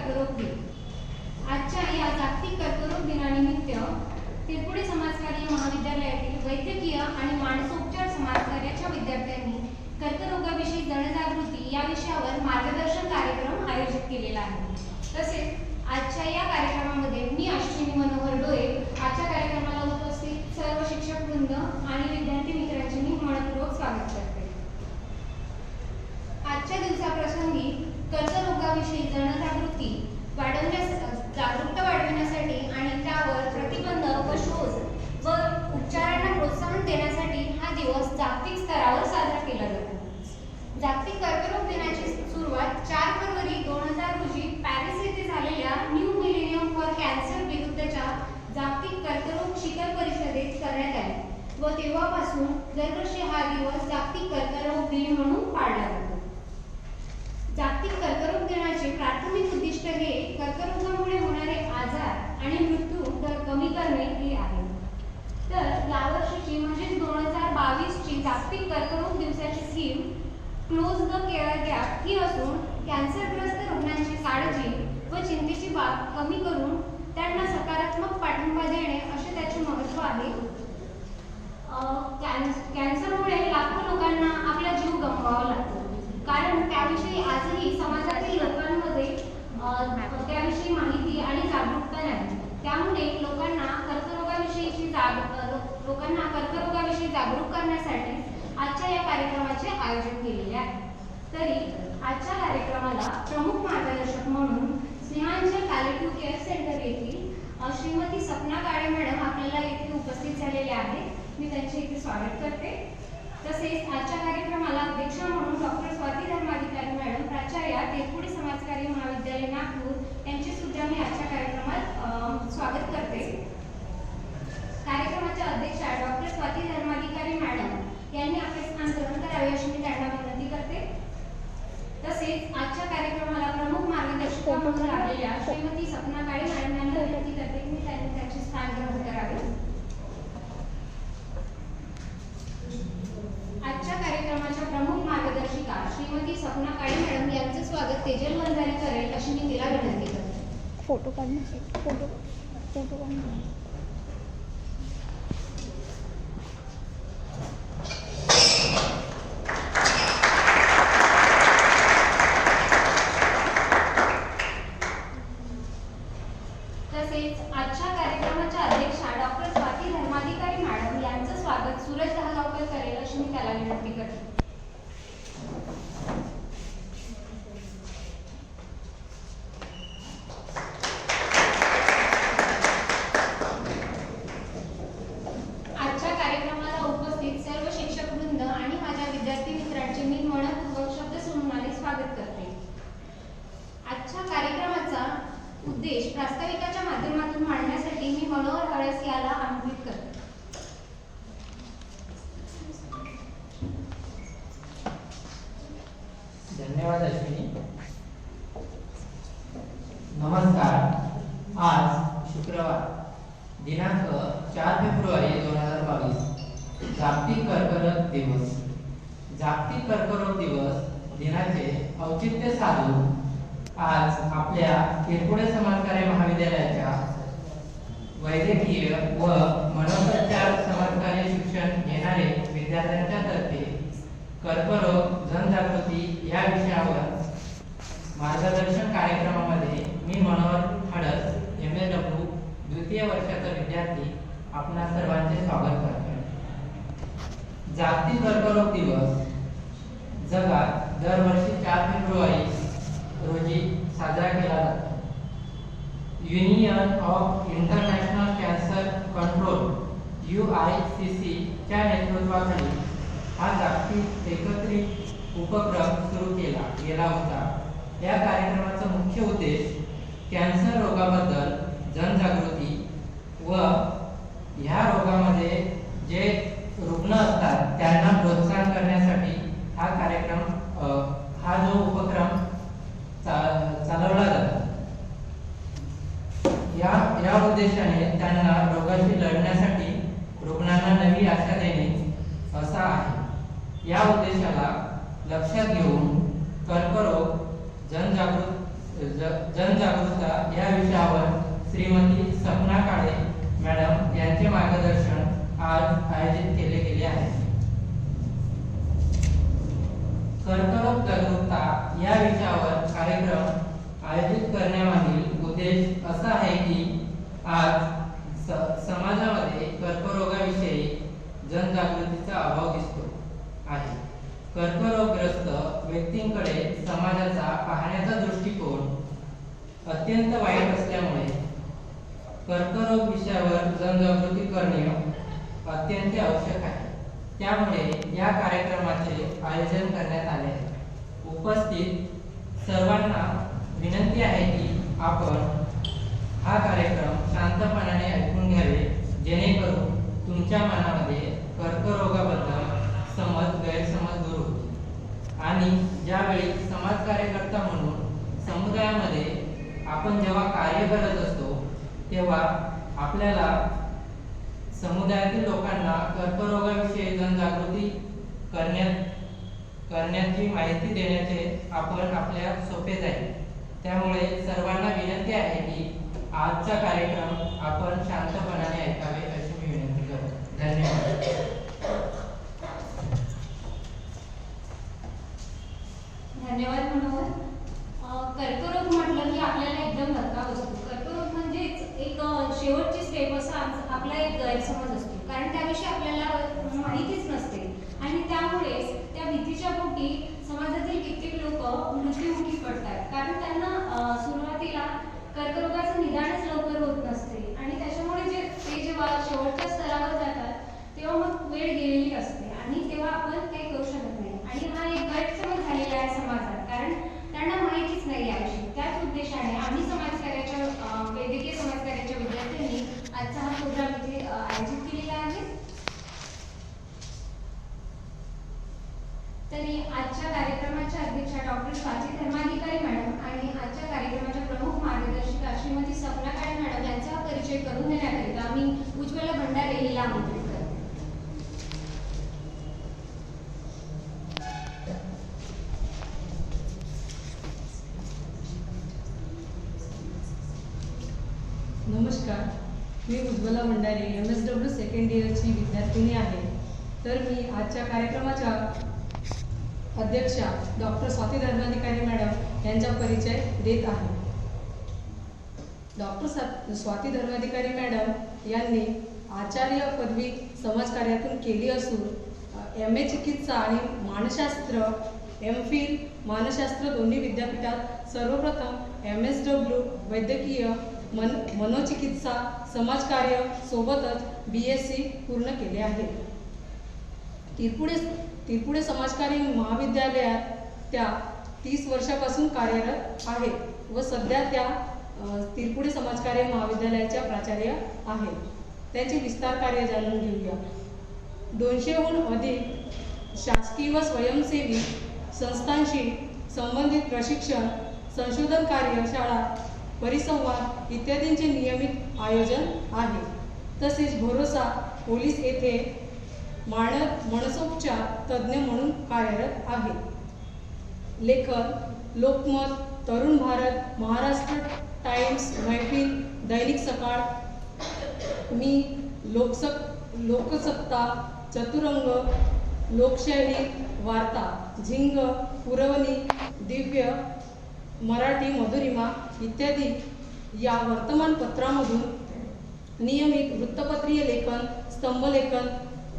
कर्करोग दिन. आजच्या या जागतिक कर्करोग दिनानिमित्त तिरपुडे समाजकार्य महाविद्यालयातील वैद्यकीय आणि मानसोपचार समाजकार्याच्या विद्यार्थ्यांनी कर्करोगाविषयी जनजागृती या विषयावर मार्गदर्शन कार्यक्रम आयोजित केलेला आहे. तसेच आजच्या या कार्यक्रमामध्ये मी अश्विनी मनोहर डोळे आजच्या कार्यक्रमाला उपस्थित सर्व शिक्षक वृंद आणि विद्यार्थी मित्रांचे मी मनपूर्वक स्वागत करते. आजच्या दिवसाप्रसंगी कर्करोगाविषयी जनजागृती जागरूकता वाढविण्यासाठी आणि त्यावर प्रतिबंध व शोध व उपचारांना प्रोत्साहन देण्यासाठी हा दिवस जागतिक स्तरावर साजरा केला जातो. जागतिक कर्करोग दिनाची सुरुवात 4 फेब्रुवारी 2000 रोजी पॅरिस येथे झालेल्या न्यू मिलेनियम फॉर कॅन्सर विरुद्धच्या जागतिक कर्करोग शिखर परिषदेत करण्यात आली व तेव्हापासून दरवर्षी हा दिवस जागतिक कर्करोग दिन म्हणून पाळला जातो. जागतिक कर्करोग दिनाचे प्राथमिक उद्दिष्ट हे कर्करोगामुळे होणारे आजार आणि मृत्यू दर कमी करणे हे आहे. तर यावर्षीची म्हणजे 2022 ची जागतिक कर्करोग दिवसाची theme close the care gap ही असून कॅन्सरग्रस्त रुग्णांची काळजी व चिंतेची बाब कमी करून त्यांना सकारात्मक पाठिंबा देणे असे त्याचे महत्त्व आहे. कॅन्सरमुळे लाखो लोकांना आपला जीव गमवावा लागतो, कारण त्याविषयी आजही समाजातील लोकांमध्ये त्याविषयी माहिती आणि जागरूकता नाही. त्यामुळे लोकांना कर्करोगाविषयी जागरूक करण्यासाठी आजच्या या कार्यक्रमाचे आयोजन केलेले आहे. तरी आजच्या कार्यक्रमाला प्रमुख मार्गदर्शक म्हणून स्नेहांजल पॅलेटिव्ह केअर सेंटर येथील श्रीमती सपना काळे मॅडम आपल्याला येथे उपस्थित झालेले आहेत. मी त्यांचे इथे स्वागत करते. तसेच आजच्या कार्यक्रमाला अध्यक्षा म्हणून डॉक्टर स्वाती धर्माधिकारी मॅडम प्राचार्य तिरपुडे समाजकार्य महाविद्यालय नागपूर यांचे सुद्धा मी आजच्या कार्यक्रमात स्वागत करते. कार्यक्रमाच्या अध्यक्षा डॉक्टर स्वाती धर्माधिकारी मॅडम यांनी आपले स्थान ग्रहण करावे अशी मी त्यांना विनंती करते. तसेच आजच्या कार्यक्रमाला प्रमुख मार्गदर्शक म्हणून लाभलेल्या श्रीमती सपना काळे मॅडम यांना विनंती करते की त्यांनी त्यांचे स्थान ग्रहण करावे. आजच्या कार्यक्रमाच्या प्रमुख मार्गदर्शिका श्रीमती सपना काळे मॅडम यांचे स्वागत तेजल वंजारी करेल अशी मी तिला विनंती करते. फोटो काढण्यासाठी फोटो काढण्यासाठी प्रास्ताविकाच्या माध्यमातून मांडण्यासाठी मी मनोहर हळस याला आमंत्रित करते. धन्यवाद अश्विनी. नमस्कार. आज शुक्रवार दिनांक 4 फेब्रुवारी 2022 जागतिक कर्करोग दिवस. जागतिक कर्करोग दिवस दिनाचे औचित्य साधून आज आपल्या तिरपुडे समाजकार्य महाविद्यालयाच्या वैद्यकीय व मनोपचार समाजकार्य शिक्षण घेणारे विद्यार्थ्यांच्या तर्फे कर्करोग जनजागृती या विषयावर मार्गदर्शन कार्यक्रमामध्ये मी मनोहर हळस MSW द्वितीय वर्षाचा विद्यार्थी आपणा सर्वांचे स्वागत करतो. जागतिक कर्करोग दिवस जगात दरवर्षी 4 फेब्रुवारी रोजी साजरा केला जातो. Union of international cancer control UICC च्या नेतृत्वाखाली हा जागतिक एकत्रित उपक्रम सुरू केला गेला होता. या कार्यक्रमाचा मुख्य उद्देश कॅन्सर रोगाबद्दल जनजागृती व ह्या रोगामध्ये जे रुग्ण असतात त्यांना प्रोत्साहन करण्यासाठी हा कार्यक्रम हा जो उपक्रम चालवला जातो. या उद्देशाने त्यांना रोगाशी लढण्यासाठी रुग्णांना नवी आशा देणे असा आहे. या उद्देशाला लक्षात घेऊन कर्करोग जनजागृतता या विषयावर श्रीमती सपना काळे मॅडम यांचे मार्गदर्शन आज आयोजित केले गेले आहे. कर्करोग जागरूकता या विषयावर कार्यक्रम आयोजित करण्यामागील उद्देश असा आहे की आज समाजामध्ये कर्करोगाविषयी जनजागृतीचा अभाव दिसतो आहे. कर्करोगग्रस्त व्यक्तींकडे समाजाचा पाहण्याचा दृष्टिकोन अत्यंत वाईट असल्यामुळे कर्करोग विषयावर जनजागृती करणे अत्यंत आवश्यक आहे. त्यामुळे या कार्यक्रमाचे आयोजन करण्यात आले आहे. उपस्थित सर्वांना विनंती आहे की आपण हा कार्यक्रम शांतपणाने ऐकून घ्यावे, जेणेकरून तुमच्या मनामध्ये कर्करोगाबद्दल गैरसमज दूर होतील. आणि ज्यावेळी समाज कार्यकर्ता म्हणून समुदायामध्ये आपण जेव्हा कार्य करत असतो तेव्हा आपल्याला समुदायातील लोकांना कर्करोगाविषयी जनजागृती करण्याची माहिती देण्याचे आपण आपल्या सोपे जाईल. त्यामुळे सर्वांना विनंती आहे की आजचा कार्यक्रम आपण शांतपणाने ऐकावे अशी मी विनंती करतो. धन्यवाद. धन्यवाद मनोहर. कर्करोग म्हटलं की आपल्याला एकदम धक्का बसतो. कर्करोग म्हणजेच एक शेवटची स्टेप असा आपला एक गैरसमज असतो, कारण त्याविषयी आपल्याला माहितीच नसते आणि त्यामुळेच त्या भीतीच्या पोटी समाजातील कित्येक लोक मृत्युमुखी पडतात, कारण त्यांना सुरुवातीला कर्करोगाचं निदानच लवकर होत नसते आणि त्याच्यामुळे ते जेव्हा शेवटच्या स्तरावर जातात तेव्हा मग वेळ गेलेली असते आणि तेव्हा आपण काही करू शकत नाही. आणि हा एक गैरसमज झालेला आहे समाजात, कारण त्यांना माहितीच नाही याविषयी. त्याच उद्देशाने आम्ही वैद्यकीय समाजकार्याच्या विद्यार्थ्यांनी आजचा हा प्रोग्राम इथे आयोजित केलेला आहे. तरी आजच्या कार्यक्रमाच्या अध्यक्षा डॉक्टर स्वाती धर्माधिकारी मॅडम आणि आजच्या कार्यक्रमाच्या प्रमुख मार्गदर्शिका श्रीमती सपना काळे मॅडम यांचा परिचय करून देण्याकरिता आम्ही उज्ज्वला भंडारे हिला आमंत्रित करतो. नमस्कार, मी उज्ज्वला भंडारे MSW सेकंड इयरची विद्यार्थिनी आहे. तर मी आजच्या कार्यक्रमाच्या अध्यक्षा डॉक्टर स्वाती धर्माधिकारी मॅडम यांचा परिचय देत आहे. डॉक्टर स्वाती धर्माधिकारी मॅडम यांनी आचार्य पदवी समाजकार्यातून केली असून MA चिकित्सा आणि मानसशास्त्र, MPhil मानसशास्त्र दोन्ही विद्यापीठात सर्वप्रथम MSW वैद्यकीय मनोचिकित्सा समाजकार्य सोबतच BSc पूर्ण केले आहे. तिरपुडे समाजकार्य महाविद्यालयात त्या 30 वर्षापासून कार्यरत आहेत व सध्या त्या तिरपुडे समाजकार्य महाविद्यालयाच्या प्राचार्य आहेत. त्यांचे विस्तार कार्य जाणून घेऊया. 200हून अधिक शासकीय व स्वयंसेवी संस्थांशी संबंधित प्रशिक्षण, संशोधन कार्यशाळा, परिसंवाद इत्यादींचे नियमित आयोजन आहे. तसेच भरोसा पोलीस येथे मनसोपचार तज्ज्ञ म्हणून कार्यरत आहे. लेखन, लोकमत, तरुण भारत, महाराष्ट्र टाइम्स, मैफिल, दैनिक सकाळ, मी, लोकसत्ता, चतुरंग, लोकशाही, वार्ता, झिंग, पुरवणी, दिव्य, मराठी, मधुरिमा इत्यादी या वर्तमानपत्रामधून नियमित वृत्तपत्रीय लेखन, स्तंभलेखन,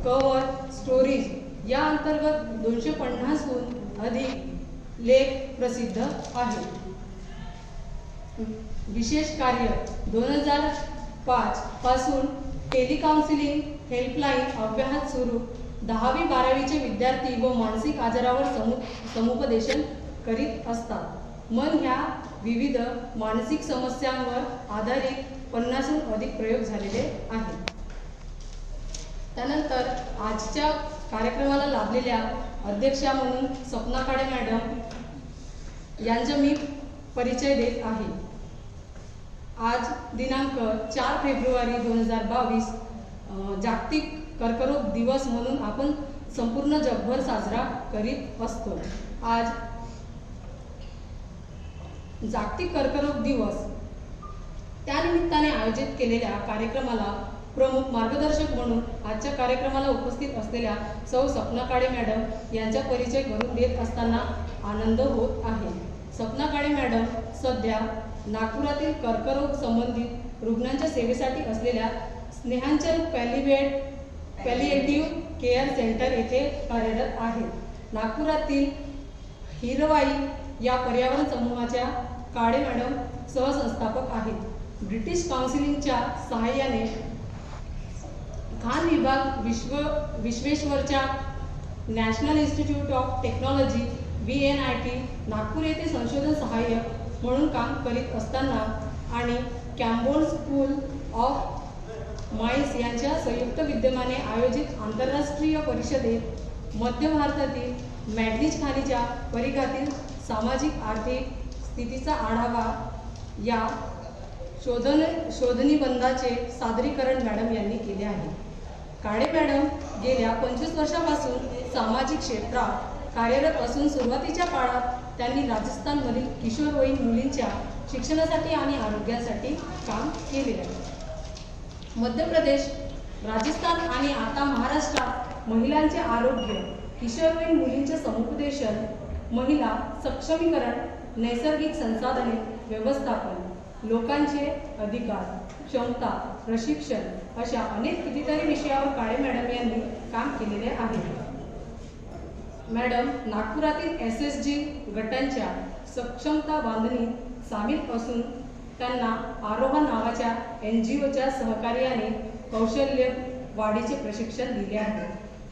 कव्हर स्टोरीज या अंतर्गत 250हून अधिक लेख प्रसिद्ध आहेत. विशेष कार्य 2005 पासून टेलिकाउन्सिलिंग हेल्पलाईन अभ्यास सुरू, 10वी 12वीचे विद्यार्थी व मानसिक आजारावर समुपदेशन करीत असतात. मन ह्या विविध मानसिक समस्यांवर आधारित 50हून अधिक प्रयोग झालेले आहेत. त्यानंतर आजच्या कार्यक्रमाला लाभलेल्या अध्यक्षा म्हणून सपना काळे मॅडम यांचा मी परिचय देत आहे. आज दिनांक 4 फेब्रुवारी 2022 जागतिक कर्करोग दिवस म्हणून आपण संपूर्ण जगभर साजरा करीत असतो. आज जागतिक कर्करोग दिवस त्यानिमित्ताने आयोजित केलेल्या कार्यक्रमाला प्रमुख मार्गदर्शक म्हणून आजच्या कार्यक्रमाला उपस्थित असलेल्या सौ सपना काळे मॅडम यांचा परिचय करून देत असताना आनंद होत आहे. सपना काळे मॅडम सध्या नागपुरातील कर्करोग संबंधित रुग्णांच्या सेवेसाठी असलेल्या स्नेहांचल पॅलिएटिव्ह केअर सेंटर येथे कार्यरत आहेत. नागपुरातील हिरवाई या पर्यावरण समूहाच्या काळे मॅडम सहसंस्थापक आहेत. ब्रिटिश काउन्सिलच्या सहाय्याने खान विभाग विश्वेश्वरच्या national institute of technology VNIT Nagpur येथे संशोधन सहाय्यक म्हणून काम करीत असताना आणि कॅम्बोल स्कूल ऑफ माइन्स यांच्या संयुक्त विद्यमाने आयोजित आंतरराष्ट्रीय परिषदेत मध्य भारतातील मॅग्नीज खाणीच्या परिघातील सामाजिक आर्थिक स्थितीचा आढावा या शोधनिबंधाचे सादरीकरण मॅडम यांनी केले आहे. काळे मॅडम गेल्या 25 वर्षापासून सामाजिक क्षेत्रात कार्यरत असून सुरुवातीच्या काळात त्यांनी राजस्थानमधील किशोरवयीन मुलींच्या शिक्षणासाठी आणि आरोग्यासाठी काम केले आहे. मध्य प्रदेश, राजस्थान आणि आता महाराष्ट्रात महिलांचे आरोग्य, किशोरवयीन मुलींचे समुपदेशन, महिला सक्षमीकरण, नैसर्गिक संसाधने व्यवस्थापन, लोकांचे अधिकार, क्षमता, प्रशिक्षण अशा अनेक कितीतरी विषयावर काळे मॅडम यांनी काम केलेले आहे. मॅडम नागपुरातील SSG गटांच्या सक्षमता बांधणीत सामील असून त्यांना आरोहा नावाच्या NGOच्या सहकार्याने कौशल्य वाढीचे प्रशिक्षण दिले आहे.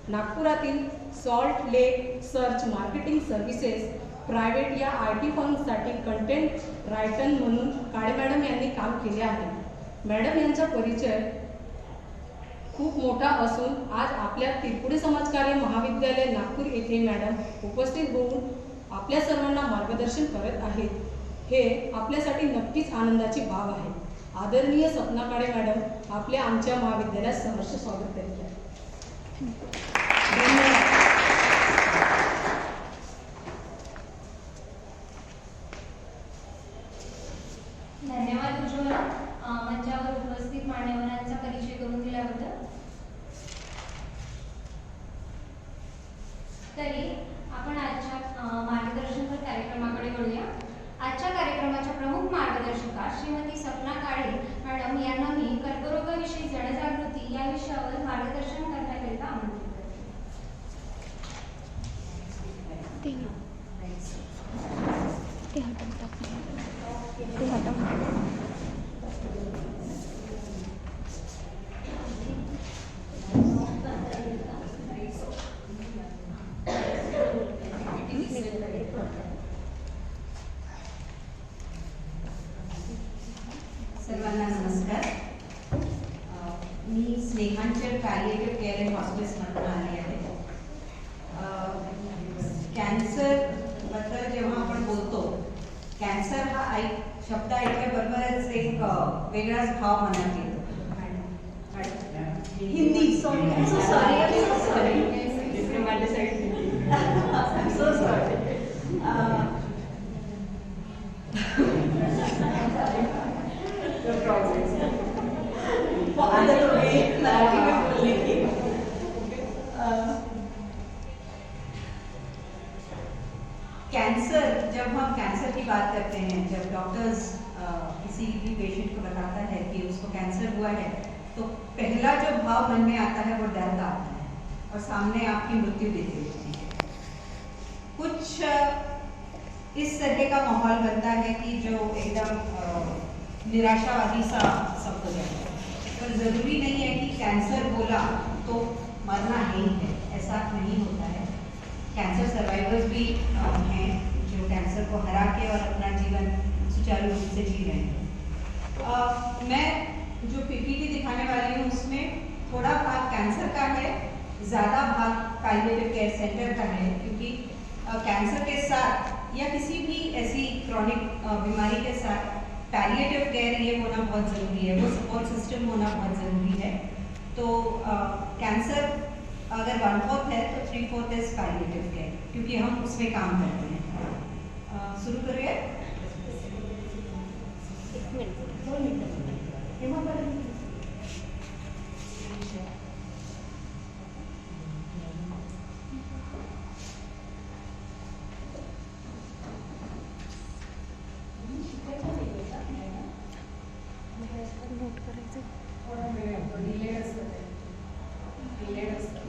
नागपुरातील salt lake search marketing services private या IT फर्मसाठी कंटेंट रायटर म्हणून काळे मॅडम यांनी काम केले आहे. मॅडम यांचा परिचय खूप मोठा असून आज आपल्या तिरपुडे समाजकार्य महाविद्यालय नागपूर येथे मॅडम उपस्थित होऊन आपल्या सर्वांना मार्गदर्शन करत आहेत. हे आपल्यासाठी नक्कीच आनंदाची बाब आहे. आदरणीय सपना काळे मॅडम आपल्या आमच्या महाविद्यालयात सहर्ष स्वागत करीत आहे. धन्यवाद. धन्यवाद उज्ज्वला, मंचावर उपस्थित मान्यवरांचा परिचय करून दिल्याबद्दल. तरी आपण आजच्या मार्गदर्शनपर कार्यक्रमाकडे वळूया. आजच्या कार्यक्रमाच्या प्रमुख मार्गदर्शिका श्रीमती सपना काळे मॅडम यांना मी कर्करोगाविषयी जनजागृती या विषयावर मार्गदर्शन करण्याकरिता आमंत्रित करते. ते हटवून टाक. ते हटवून टाक. सर्वांना नमस्कार. मी स्नेहांचल पॅलिएटिव्ह केअर अँड हॉस्पिसमधून आली आहे. कॅन्सरबद्दल जेव्हा आपण बोलतो, कॅन्सर हा शब्द ऐकल्याबरोबरच एक वेगळाच भाव मनात येतो. Hindi sorry I am so sorry cancer, जब हम कैंसर की बात करते हैं, जब डॉक्टर्स किसी भी पेशेंट को बताता है कि उसको कैंसर हुआ है, तो पहला जो भाव मन में आता है वो डर का आता है और सामने आपकी मृत्यु दिखती है. कुछ इस तरह का माहौल बनता है कि जो एकदम निराशावादी सा सब हो जाता है. पर ज़रूरी नहीं है कि कैंसर बोला तो मरना ही है, ऐसा नहीं होता है. कैंसर सर्वाइवर्स भी हैं जो कैंसर को हरा के और अपना जीवन सुचारू रूप से जी रहे हैं. मैं जो PPT दिखाने वाली हूँ उसमें थोड़ा भाग कैंसर का है, ज़्यादा भाग पैलिएटिव केयर सेंटर का है, क्योंकि कैंसर के साथ या किसी भी ऐसी क्रॉनिक बीमारी के साथ पैलिएटिव केयर ये होना बहुत ज़रूरी है, वो सपोर्ट सिस्टम होना बहुत ज़रूरी है. तो कैंसर अगर 1/4 है तो 3/4 इज पैलिएटिव केयर, क्योंकि हम उसमें काम करते हैं. शुरू करिए. नोट करायचं. थोडा वेळ होतो, डिलेड असतं ते. डिलेड असतं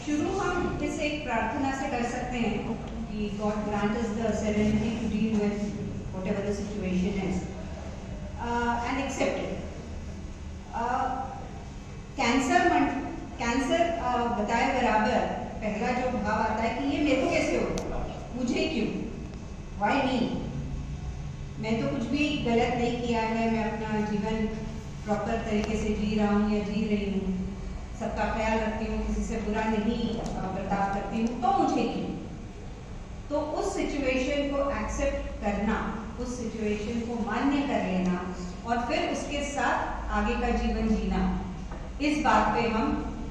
शुरू हम इस एक प्रार्थना से कर सकते हैं कि God grant us the serenity to deal with whatever the situation is and accept it. Cancer बताए बराबर पहला जो भाव आता है कि ये मेरे को कैसे होगा, मुझे क्यों, व्हाई मी, मैं तो कुछ भी गलत नहीं किया है, मैं अपना जीवन प्रॉपर तरीके से जी रहा हूँ या जी रही हूँ, सबका ख्याल रखती हूँ, किसी से बुरा नहीं बर्ताव करती हूँ, तो मुझे क्यों. तो उस सिचुएशन को एक्सेप्ट करना, उस सिचुएशन को मान्य कर लेना और फिर उसके साथ आगे का जीवन जीना, इस बात पे हम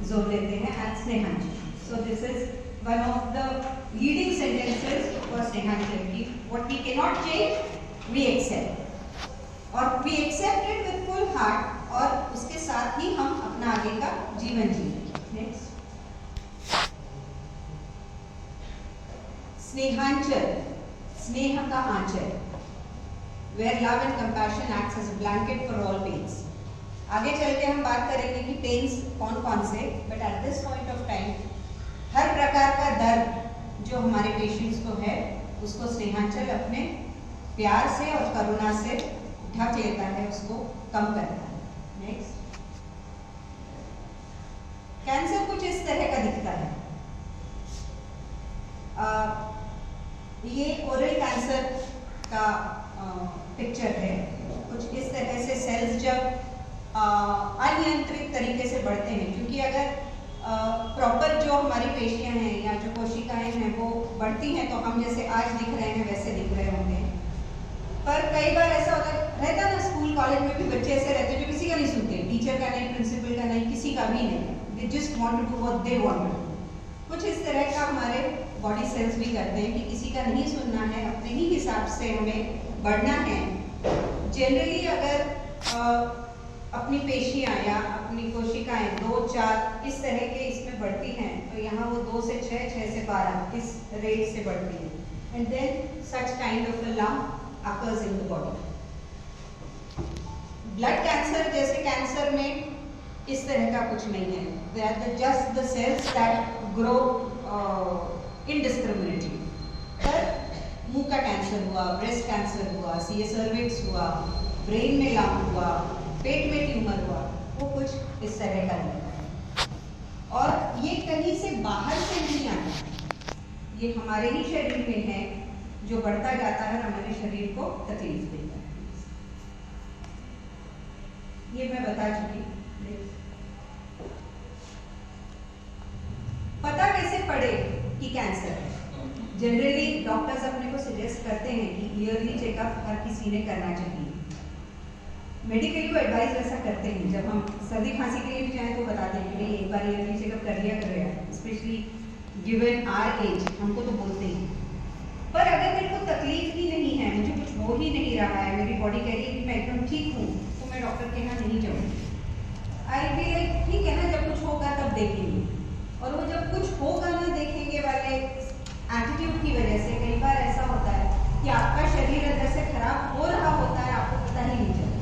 जोर देते हैं at Snehanjali. So this is one of the leading sentences for Snehanjali. What we can not change we accept, और we accept it with full heart, और उसके साथ ही हम अपना आगे का जीवन जिएंगे. नेक्स्ट, स्नेहांचल, स्नेह का आंचल, where love and compassion acts as a blanket for all pains. आगे चल के हम बात करेंगे कि पेन्स कौन कौन से, but at this point of time हर प्रकार का दर्द जो हमारे पेशेंट्स को है उसको स्नेहांचल अपने प्यार से और करुणा से ढक लेता है, उसको कम करता है. नेक्स्ट, कैंसर कुछ इस तरह का दिखता है. ये ओरल कैंसर का पिक्चर है. कुछ इस तरह से सेल्स जब अनियंत्रित तरीके से बढ़ते हैं, क्योंकि अगर प्रॉपर जो हमारी पेशियां हैं या जो कोशिकाएं हैं वो बढ़ती हैं तो हम जैसे आज दिख रहे हैं वैसे दिख रहे होंगे. पर कई बार ऐसा होता रहता ना, स्कूल कॉलेज में भी बच्चे ऐसे रहते हैं जो किसी का नहीं सुनते, टीचर का नहीं, प्रिंसिपल का नहीं, किसी का भी नहीं. They just want to do what they want to do. कुछ इस तरह का हमारे बॉडी सेल्स भी करते हैं कि किसी का नहीं सुनना है, अपने ही हिसाब से हमें बढ़ना है. जनरली अगर अपनी पेशियां या अपनी कोशिकाएं 2-4 इस तरह के इसमें बढ़ती हैं तो यहाँ वो 2 से 6, 6 से 12 इस रेट से बढ़ती है. And then such kind of a lump occurs in the body. Blood cancer जैसे कैंसर में इस तरह का कुछ नहीं है. They are just the cells that grow indiscriminately. पर मुंह का कैंसर हुआ, ब्रेस्ट कैंसर हुआ, सीए सर्विक्स हुआ, ब्रेन में लम्प हुआ, पेट में ट्यूमर हुआ, वो कुछ इस तरह का नहीं है. और ये कहीं से बाहर से नहीं आता, ये हमारे ही शरीर में है जो बढ़ता जाता है, हमारे शरीर को तकलीफ देता है. ये मैं बता चुकी. पता कैसे पड़े कि कैंसर है? जनरली डॉक्टर्स अपने को सजेस्ट करते हैं कि ईयरली चेकअप हर किसी ने करना चाहिए. मेडिकली वो एडवाइस ऐसा करते हैं. जब हम सर्दी खांसी के लिए भी जाएं तो बताते हैं कि नहीं, एक बार ईयरली चेकअप कर लिया करेगा, स्पेशली गिवन आवर एज, हमको तो बोलते हैं. पर अगर मेरे को तकलीफ ही नहीं है, मुझे कुछ हो ही नहीं रहा है, मेरी बॉडी कह रही है कि मैं एकदम ठीक हूँ, तो मैं डॉक्टर के यहाँ नहीं जाऊँगी. आई बी लाइक ठीक है ना, जब कुछ होगा तब देखेंगे. और वो जब कुछ होगा ना देखेंगे वाले एटीट्यूड की वजह से कई बार ऐसा होता है कि आपका शरीर अंदर से खराब हो रहा होता है, आपको पता ही नहीं चलता.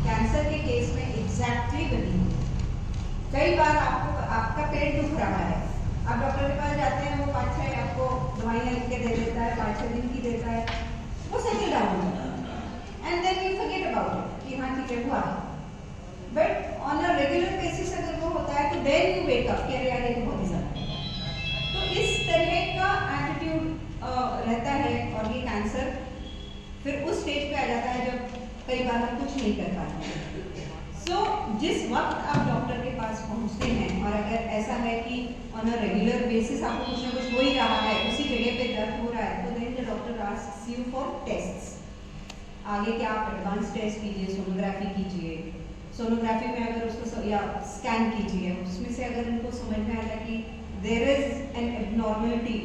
कैंसर के केस में एग्जैक्टली वही. कई बार आपका पेट दुख रहा है, आप डॉक्टर के पास जाते हैं, वो 5-6 आपको दवाइयाँ लिख के दे देता है, 5-6 दिन की देता है, वो सेटल डाउन हो जाता है. And then you forget about it कि हाँ ठीक है हुआ है. But on a regular basis अगर वो होता है तो देन यू वेक अप कि अरे यार ये तो बहुत ही ज़्यादा. तो इस तरह का एटीट्यूड रहता है और ये कैंसर फिर उस स्टेज पे आ जाता है जब कई बार हम कुछ नहीं कर पाते. सो जिस वक्त आप डॉक्टर के पास पहुंचते हैं और अगर ऐसा है कि ऑन अ रेगुलर बेसिस आपको कुछ ना कुछ हो ही रहा है, उसी जगह पे दर्द हो रहा है, तो then the doctor asks you for tests. आगे के आप एडवांस टेस्ट कीजिए, सोनोग्राफी कीजिए. सोनोग्राफी में अगर उसको या स्कैन कीजिए, उसमें से अगर उनको समझ में आ जाए कि देयर इज एन एबनॉर्मलिटी,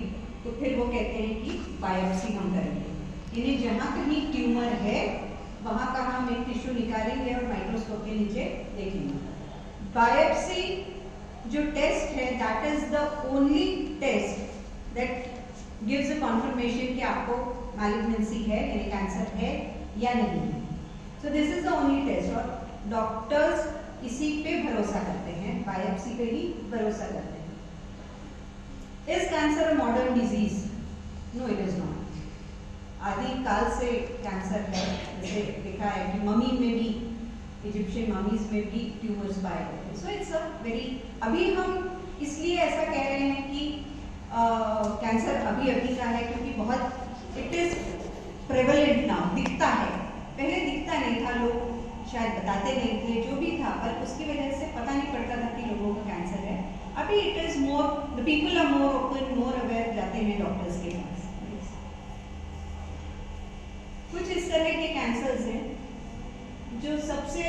तो फिर वो कहते हैं कि बायोप्सी हम करेंगे. यानी जहाँ कहीं ट्यूमर है वहाँ का हम एक टिश्यू निकालेंगे और माइक्रोस्कोप के नीचे देखेंगे। बायोप्सी जो टेस्ट है that is the only test that gives a confirmation कि आपको मैलिग्नेंसी है यानी कैंसर है या नहीं है। So this is the only test और डॉक्टर्स इसी पे भरोसा करते हैं, बायोप्सी पे ही भरोसा करते हैं। Is cancer a modern disease? No, it is not. आदि काल से कैंसर है, जैसे देखा है कि ममी में भी, इजिप्शियन ममीज में भी ट्यूमर्स पाए गए। सो इट्स अ वेरी, अभी हम इसलिए ऐसा कह रहे हैं कि कैंसर अभी का है क्योंकि बहुत इट इज प्रेवलेंट नाउ, दिखता है। पहले दिखता नहीं था, लोग शायद बताते नहीं थे, जो भी था, पर उसकी वजह से पता नहीं पड़ता था कि लोगों को कैंसर है। अभी it is more, the people are more open, more aware, जाते हैं डॉक्टर्स के पास। कुछ इस तरह के कैंसर्स हैं जो सबसे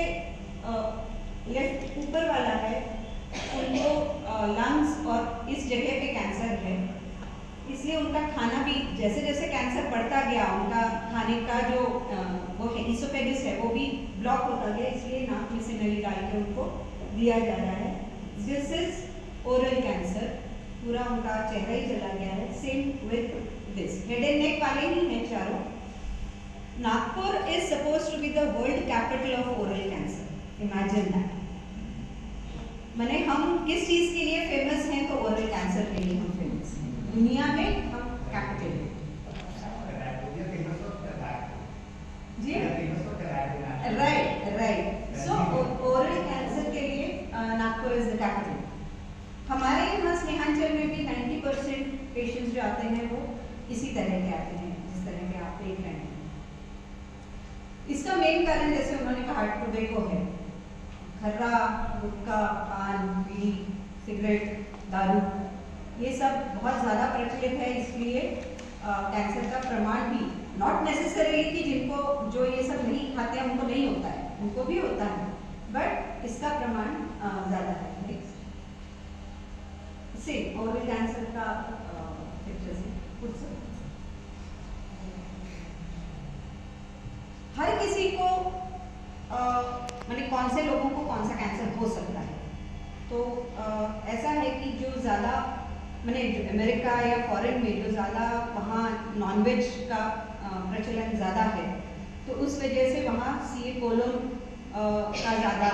लेफ्ट ऊपर वाला है, उनको लंग्स और इस जगह पे कैंसर है, इसलिए उनका खाना भी जैसे जैसे कैंसर बढ़ता गया, उनका खाने का जो वो है इसोफेगस है वो भी ब्लॉक होता गया, इसलिए नाक में से नली डाल के उनको दिया जा रहा है। दिस इज ओरल कैंसर, पूरा उनका चेहरा ही चला गया है। Same with this, head and neck वाले ही हैं चारों। Nagpur is suppose to be the world capital of oral cancer, imagine that. माने हम किस चीज के लिए फेमस हैं? तो ओरल कैंसर के लिए हम फेमस हैं, दुनिया में हम कैपिटल हैं। जी right right. So oral cancer के लिए नागपुर इज द कैपिटल। हमारे यहाँ स्नेहांचल में भी 90% पेशेंट्स जो आते हैं वो इसी तरह के आते हैं, जिस तरह के आप देख रहे हैं। इसका मेन कारण जैसे उन्होंने कहा टोबैको है, खर्रा, गुटखा, पान, बीड़ी, सिगरेट, दारू, ये सब बहुत ज़्यादा प्रचलित है। इसलिए कैंसर का प्रमाण भी नॉट नेसेसरीली कि जिनको जो ये सब नहीं खाते हैं उनको नहीं होता है, उनको भी होता है, बट इसका प्रमाण ज़्यादा है। से ओरल कैंसर का पिक्चर से कुछ हर किसी को माने कौन से लोगों को कौन सा कैंसर हो सकता है। तो ऐसा है कि जो ज़्यादा मैंने अमेरिका या फॉरेन में जो ज़्यादा वहाँ नॉनवेज का प्रचलन ज़्यादा है, तो उस वजह से वहाँ सीए कोलोन का ज़्यादा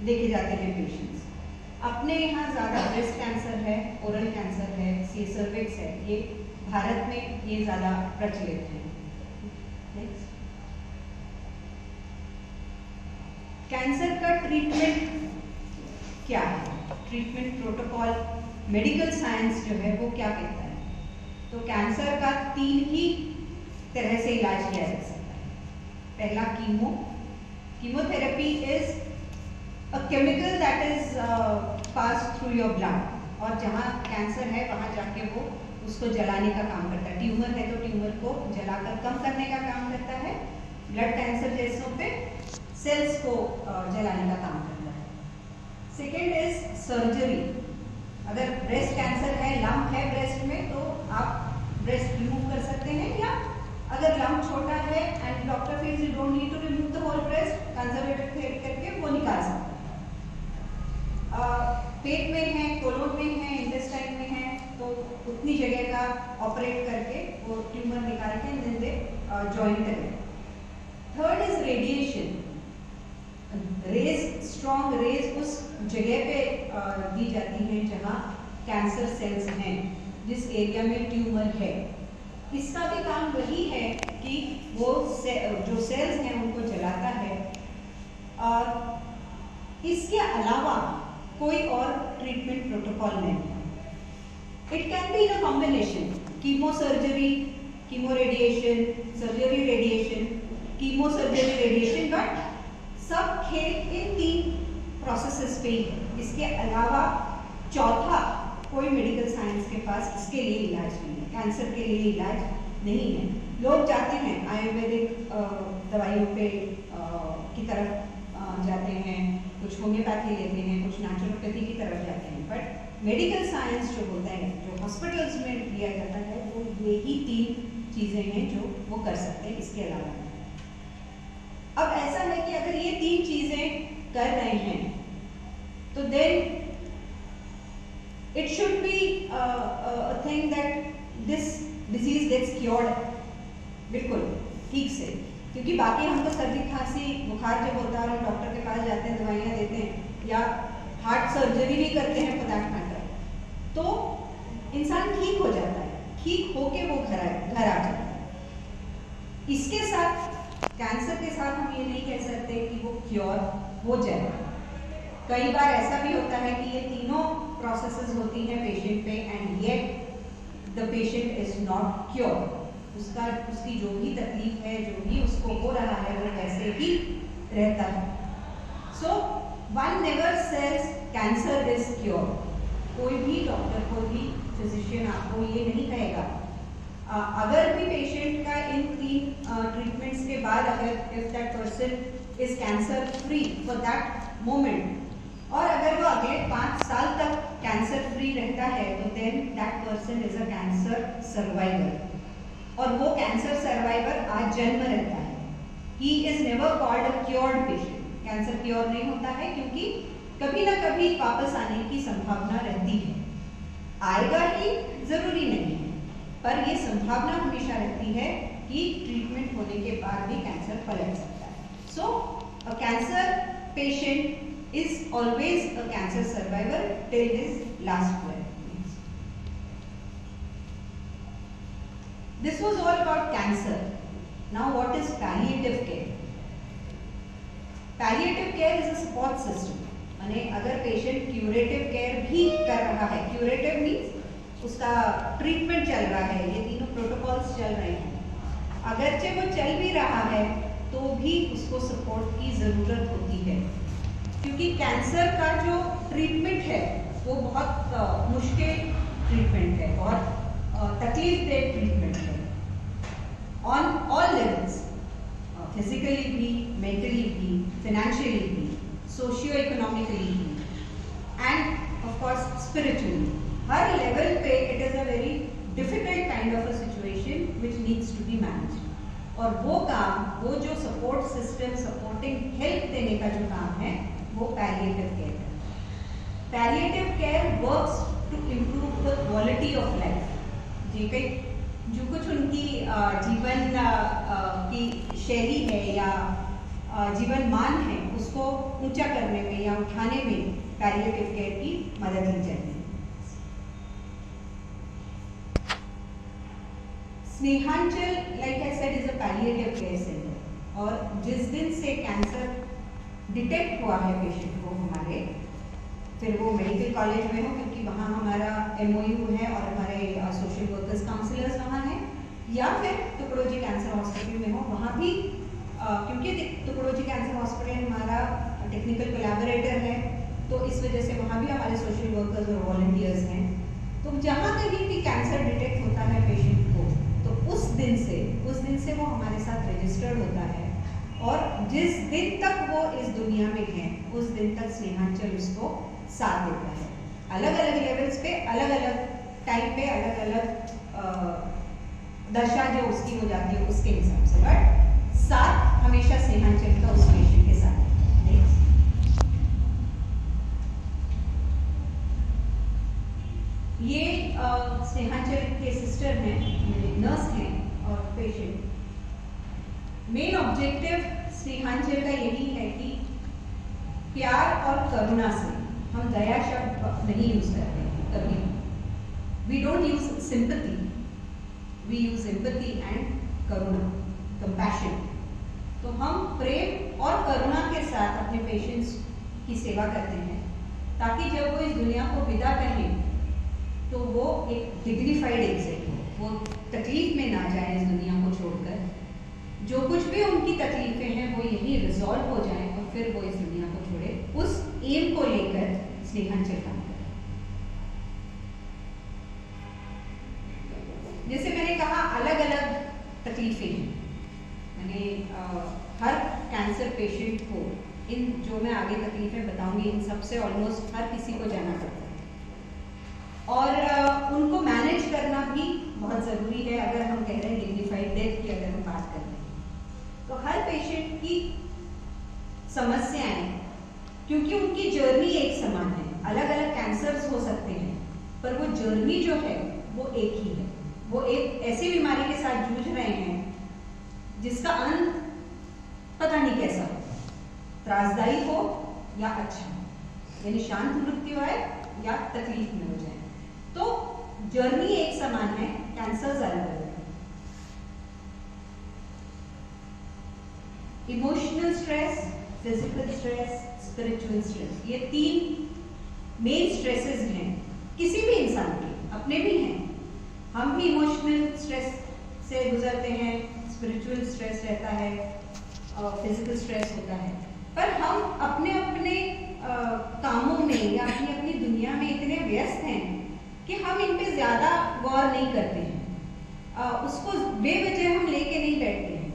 देखे जाते हैं पेशेंट्स। अपने यहाँ ज़्यादा ब्रेस्ट कैंसर है, ओरल कैंसर है, सीए सर्विक्स है, ये भारत में ये ज़्यादा प्रचलित है। नेक्स्ट, कैंसर का ट्रीटमेंट क्या है? ट्रीटमेंट प्रोटोकॉल, मेडिकल साइंस जो है वो क्या कहता है? तो कैंसर का 3 ही तरह से इलाज किया जा सकता है। पहला chemotherapy is a chemical that is pass through your blood, और जहाँ कैंसर है वहाँ जाके वो उसको जलाने का काम करता है। ट्यूमर है तो ट्यूमर को जलाकर कम करने का काम करता है। ब्लड कैंसर जैसों पे सेल्स को जलाने का काम करता है। Second is surgery. अगर ब्रेस्ट कैंसर है, लंप है ब्रेस्ट में, तो आप ब्रेस्ट रिमूव कर सकते हैं, या अगर लंप छोटा है and doctor feels you don't need to remove the whole breast, conservative therapy करके वो निकाल सकते हैं। पेट में है, कोलोन में है, इंटेस्टाइन में है, तो उतनी जगह का ऑपरेट करके वो ट्यूमर निकाल के देन दे जॉइन करें। Third is radiation. Rays, strong rays उस जगह पे दी जाती हैं जहाँ कैंसर सेल्स हैं, जिस एरिया में ट्यूमर है। इसका भी काम वही है कि वो जो सेल्स हैं उनको जलाता है, और इसके अलावा कोई और ट्रीटमेंट प्रोटोकॉल नहीं है। It can be in a combination, chemo surgery, chemo radiation, surgery radiation, chemo surgery radiation, but सब खेल इन 3 प्रोसेसेस पे ही है। इसके अलावा चौथा कोई मेडिकल साइंस के पास इसके लिए इलाज नहीं है, कैंसर के लिए इलाज नहीं है। लोग जाते हैं आयुर्वेदिक दवाइयों पे की तरफ जाते हैं, कुछ होम्योपैथी लेते हैं, कुछ नेचुरोपैथी की तरफ जाते हैं, बट मेडिकल साइंस जो होता है, जो हॉस्पिटल्स में दिया जाता है, वो यही 3 चीज़ें हैं जो वो कर सकते हैं इसके अलावा। अब ऐसा है कि अगर ये 3 चीज़ें कर रहे हैं तो then it should be a thing that this disease gets cured बिल्कुल ठीक से, क्योंकि बाकी हम तो सर्दी खांसी बुखार जब होता है और हम डॉक्टर के पास जाते हैं, दवाइयाँ देते हैं या हार्ट सर्जरी भी करते हैं फॉर दैट मैटर, तो इंसान ठीक हो जाता है, ठीक होके वो घर आ जाता है। इसके साथ कैंसर के साथ हम ये नहीं कह सकते कि वो क्योर हो जाए। कई बार ऐसा भी होता है कि ये तीनों प्रोसेसेस होती हैं पेशेंट पे and yet the patient is not cure. उसकी जो भी तकलीफ है, जो भी उसको हो रहा है, वो वैसे ही रहता है। So one never says cancer is cure. कोई भी डॉक्टर, कोई भी फिजिशियन आपको ये नहीं कहेगा। अगर भी पेशेंट का इन 3 ट्रीटमेंट्स के बाद अगर if that person is cancer free for that moment, और अगर वो अगले 5 साल तक कैंसर फ्री रहता है, तो then that person is a cancer survivor. और वो कैंसर सर्वाइवर आज जन्म रहता है। He is never called a cured patient. Cancer cure नहीं होता है क्योंकि कभी ना कभी वापस आने की संभावना रहती है। आएगा ही जरूरी नहीं है, पर ये संभावना हमेशा रहती है कि ट्रीटमेंट होने के बाद भी कैंसर पलट सकता है। So a cancer patient is always a cancer survivor till his last breath. This was all about cancer. Now what is palliative care? Palliative care is a support system. माने अगर patient curative care भी कर रहा है, curative means उसका treatment चल रहा है, ये तीनों प्रोटोकॉल्स चल रहे हैं, अगरचे वो चल भी रहा है तो भी उसको सपोर्ट की ज़रूरत होती है, क्योंकि कैंसर का जो ट्रीटमेंट है वो बहुत मुश्किल ट्रीटमेंट है, बहुत तकलीफ दे ट्रीटमेंट है ऑन ऑल लेवल्स, फिजिकली भी, मेंटली भी, फाइनेंशियली भी, सोशियो इकोनॉमिकली भी एंड ऑफ कोर्स स्पिरिचुअली। हर लेवल पे it is a very difficult kind of a situation which needs to be managed. और वो काम, वो जो सपोर्ट सिस्टम, सपोर्टिंग हेल्प देने का जो काम है, वो पैलिएटिव केयर है। Palliative care works to improve the quality of life. जो कुछ उनकी जीवन की शैली है या जीवन मान है, उसको ऊंचा करने में या उठाने में पैलिएटिव केयर की मदद ली जाती है। Snehanchal, like I said, is a palliative care centre, और जिस दिन से कैंसर डिटेक्ट हुआ है पेशेंट को हमारे, फिर वो मेडिकल कॉलेज में हो, क्योंकि वहाँ हमारा MOU है और हमारे सोशल वर्कर्स काउंसलर्स वहाँ हैं, या फिर टुकड़ोजी कैंसर हॉस्पिटल में हो, वहाँ भी क्योंकि टुकड़ोजी कैंसर हॉस्पिटल हमारा टेक्निकल कोलैबोरेटर है, तो इस वजह से वहाँ भी हमारे सोशल वर्कर्स और वॉलंटियर्स हैं। तो जहाँ कहीं भी कैंसर डिटेक्ट होता है पेशेंट को, तो उस दिन से वो हमारे साथ रजिस्टर्ड होता है, और जिस दिन तक वो इस दुनिया में है, उस दिन तक स्नेहांचल उसको साथ देता है। अलग अलग लेवल्स पे, अलग अलग टाइम पे, अलग अलग दशा जो उसकी हो जाती है उसके हिसाब से, बट साथ हमेशा स्नेहांचल का उस पेशेंट के साथ है। ये स्नेहांचल के सिस्टर हैं, नर्स हैं और पेशेंट। मेन ऑब्जेक्टिव स्नेहांचल का यही है कि प्यार और करुणा से, हम दया शब्द नहीं यूज करते हैं कभी, we don't use sympathy, we use empathy and करुणा, कंपैशन। तो हम प्रेम और करुणा के साथ अपने पेशेंट्स की सेवा करते हैं, ताकि जब वो इस दुनिया को विदा करें तो वो एक डिग्निफाइड एग्जिट हो, वो तकलीफ में ना जाए इस दुनिया को छोड़कर, जो कुछ भी उनकी तकलीफें हैं वो यही रिजॉल्व हो जाए और फिर वो इस दुनिया को छोड़े। उस एम को लेकर स्नेहांचल काम करें। जैसे मैंने कहा, अलग अलग तकलीफें हैं, मैंने हर कैंसर पेशेंट को इन जो मैं आगे तकलीफें बताऊंगी, इन सबसे ऑलमोस्ट हर किसी को जाना पड़ता है, और उनको मैनेज करना भी बहुत ज़रूरी है। अगर हम कह रहे हैं डिग्निफाइड समस्याएं, क्योंकि उनकी जर्नी एक समान है, अलग अलग कैंसर्स हो सकते हैं पर वो जर्नी जो है वो एक ही है। वो एक ऐसी बीमारी के साथ जूझ रहे हैं जिसका अंत पता नहीं कैसा हो, त्रासदायी हो या अच्छा हो, यानी शांत मृत्यु आए या तकलीफ में हो जाए। तो जर्नी एक समान है, कैंसर्स अलग अलग है। Emotional stress, physical stress, spiritual stress, ये 3 मेन स्ट्रेसेस हैं किसी भी इंसान के, अपने भी हैं। हम भी इमोशनल स्ट्रेस से गुजरते हैं, स्पिरिचुअल स्ट्रेस रहता है और फिजिकल स्ट्रेस होता है, पर हम अपने अपने कामों में या अपनी अपनी दुनिया में इतने व्यस्त हैं कि हम इन पे ज्यादा गौर नहीं करते हैं, उसको बेवजह हम लेके नहीं बैठते हैं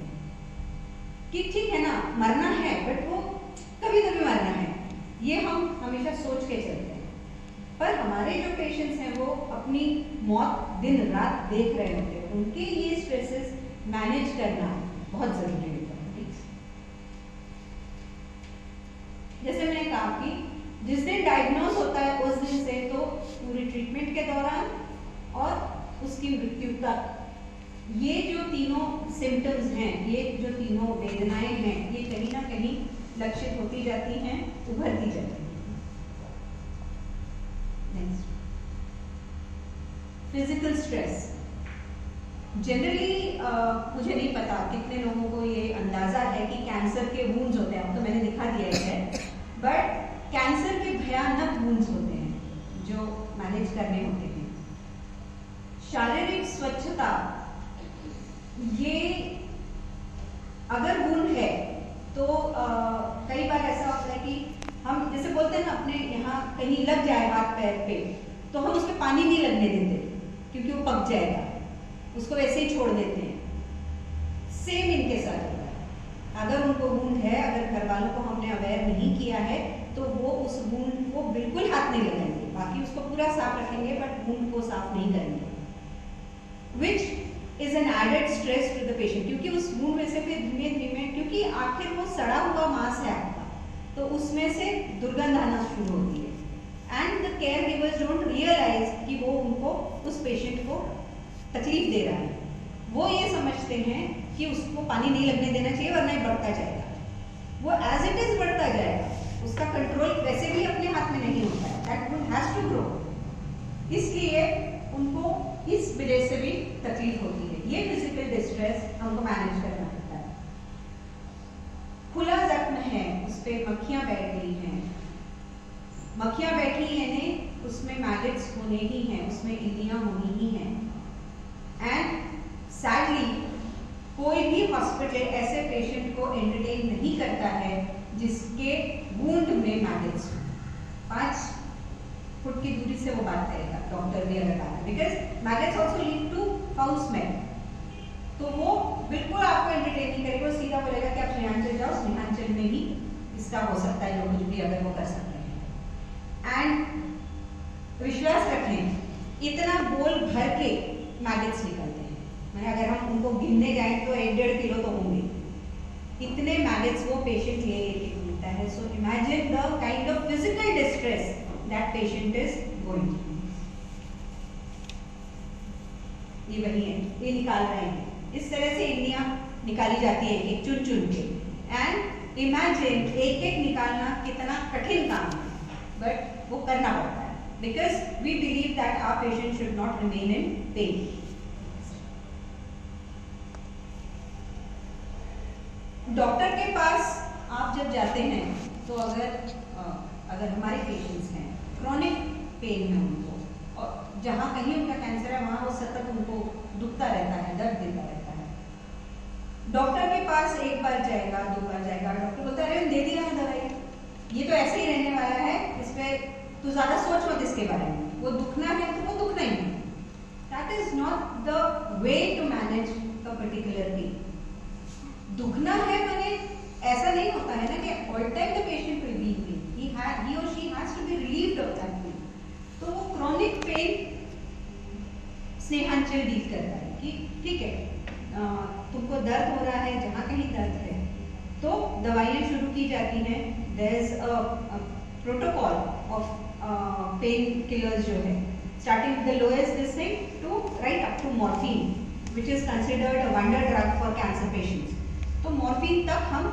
कि ठीक है ना, मरना है बट वो कभी कभी मरना है, ये हम हमेशा सोच के चलते हैं। पर हमारे जो पेशेंट्स हैं वो अपनी मौत दिन रात देख रहे होते हैं, उनके ये स्ट्रेसेस मैनेज करना बहुत जरूरी होता है। जैसे मैंने कहा कि जिस दिन डायग्नोज होता है उस दिन से तो पूरी ट्रीटमेंट के दौरान और उसकी मृत्यु तक ये जो तीनों सिम्टम्स हैं, ये जो तीनों वेदनाएं हैं, ये कहीं ना कहीं लक्षित होती जाती हैं, उभरती जाती हैं। Next, physical stress. जनरली मुझे नहीं पता कितने लोगों को ये अंदाजा है कि कैंसर के वुंड्स होते हैं, तो मैंने दिखा दिया है, बट कैंसर के भयानक वुंड्स होते हैं जो मैनेज करने होते हैं। शारीरिक स्वच्छता, ये अगर वुंड है तो कई बार ऐसा होता है कि हम जैसे बोलते हैं ना, अपने यहाँ कहीं लग जाए हाथ पैर पे तो हम उसमें पानी नहीं लगने देते क्योंकि वो पक जाएगा, उसको वैसे ही छोड़ देते हैं। सेम इनके साथ होता है, अगर उनको वुंड है, अगर घर वालों को हमने अवेयर नहीं किया है तो वो उस वुंड को बिल्कुल हाथ नहीं लगाएंगे, बाकी उसको पूरा साफ रखेंगे बट वुंड को साफ नहीं करेंगे, which is an added stress to the patient, क्योंकि उस वुंड में से फिर धीमे धीमे, क्योंकि आखिर वो सड़ा हुआ मांस है आपका, तो उसमें से दुर्गंध आना शुरू होती है and the care givers don't realise कि वो उनको, उस पेशेंट को तकलीफ दे रहा है। वो ये समझते हैं कि उसको पानी नहीं लगने देना चाहिए वरना ये बढ़ता जाएगा, वो एज इट इज बढ़ता जाएगा, उसका कंट्रोल वैसे भी अपने हाथ में नहीं होता है, that would has to grow, इसलिए उनको इस वजह से भी तकलीफ होती है। ये फिजिकल डिस्ट्रेस हमको मैनेज करना पड़ता है। खुला जख्म है, उस पर मक्खियां बैठ गई हैं, मक्खियां बैठी हैं ने उसमें मैगेट्स होने ही हैं, उसमें इल्लियां होनी ही हैं, एंड सैडली कोई भी हॉस्पिटल ऐसे पेशेंट को एंटरटेन नहीं करता है जिसके वुंड में मैगेट्स हो। 5 फुट की दूरी से वो बात करेगा, डॉक्टर भी अगर बात है, because maggots also lead to foul smell, तो वो बिल्कुल आपको एंटरटेन नहीं करेगा, वो सीधा बोलेगा कि आप स्नेहांचल जाओ, स्नेहांचल में ही इसका हो सकता है जो कुछ भी अगर वो कर सकते हैं। एंड विश्वास रखें, इतना बोल भर के मैगेट्स निकलते हैं, मैंने अगर हम उनको गिनने जाए तो 1-1.5 किलो तो होंगे, इतने मैगेट्स वो पेशेंट ले लेके घूमता है। So imagine the kind of physical distress that patient is going through. ये वही है, ये निकाल रहे हैं, इस तरह से इल्लियां निकाली जाती है एक चुन चुन के, एंड इमेजिन एक एक निकालना कितना कठिन काम है, बट वो करना पड़ता है, because we believe that our patient should not remain in pain. Doctor के पास आप जब जाते हैं तो अगर हमारे पेशेंट्स हैं, क्रॉनिक पेन है उनको, और जहाँ कहीं उनका कैंसर है वहाँ वो सतत उनको दुखता रहता है, दर्द देता रहता है, डॉक्टर के पास एक बार जाएगा, 2 बार जाएगा, डॉक्टर बोलता है अरे दे दिया ना दवाई, ये तो ऐसे ही रहने वाला है, इस पर तू ज्यादा सोच मत इसके बारे में, वो दुखना है तो वो दुखना ही है। That is not the way to manage a particular pain. दुखना है माने ऐसा नहीं होता है ना कि all time the patient will be in pain, he or she has to be relieved of that pain। तो वो क्रॉनिक पेन स्नेहांचल डील करता है कि ठीक है, तुमको दर्द हो रहा है, जहाँ कहीं दर्द है तो दवाइयाँ शुरू की जाती हैं। There is a protocol of pain killers जो है, starting the lowest this thing to right up to morphine which is considered a wonder drug for cancer patients. तो मॉर्फिन तक हम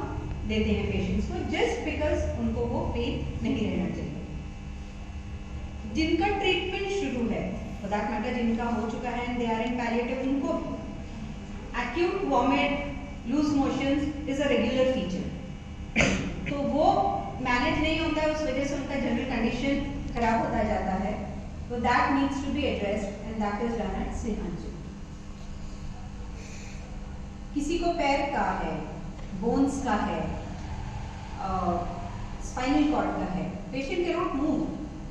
देते हैं पेशेंट्स को जस्ट बिकॉज उनको वो पेन नहीं रहना चाहिए। जिनका ट्रीटमेंट शुरू है, फॉर दैट मैटर जिनका हो चुका है and they are in palliative, उनको acute vomit, loose motions is a regular feature. तो वो मैनेज नहीं होता है, उस वजह से उनका जनरल कंडीशन खराब होता जाता है। तो that needs to be addressed and that is done at सिहांसू। किसी को पैर का है, बोन्स का है, स्पाइनल कॉर्ड का है, पेशेंट कैन नॉट मूव,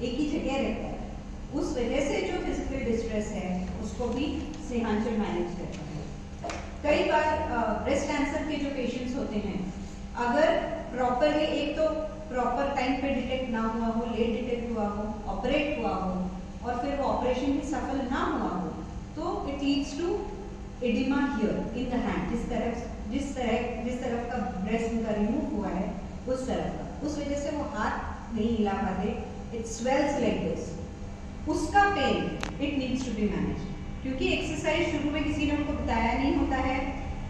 एक ही जगह रहता है, उस वजह से जो फिजिकल डिस्ट्रेस है उसको भी सिहांसू मैनेज करता है। कई बार ब्रेस्ट कैंसर के जो पेशेंट्स होते हैं, अगर प्रॉपरली एक तो प्रॉपर टाइम पे डिटेक्ट ना हुआ हो, लेट डिटेक्ट हुआ हो, ऑपरेट हुआ हो और फिर वो ऑपरेशन भी सफल ना हुआ हो, तो it leads to oedema here in the hand, जिस तरफ का ब्रेस्ट उनका रिमूव हुआ है उस तरफ का, उस वजह से वो हाथ नहीं हिला पाते, इट स्वेल्स लाइक दिस। उसका pain it needs to be manage, क्योंकि एक्सरसाइज शुरू में किसी ने उनको बताया नहीं होता है,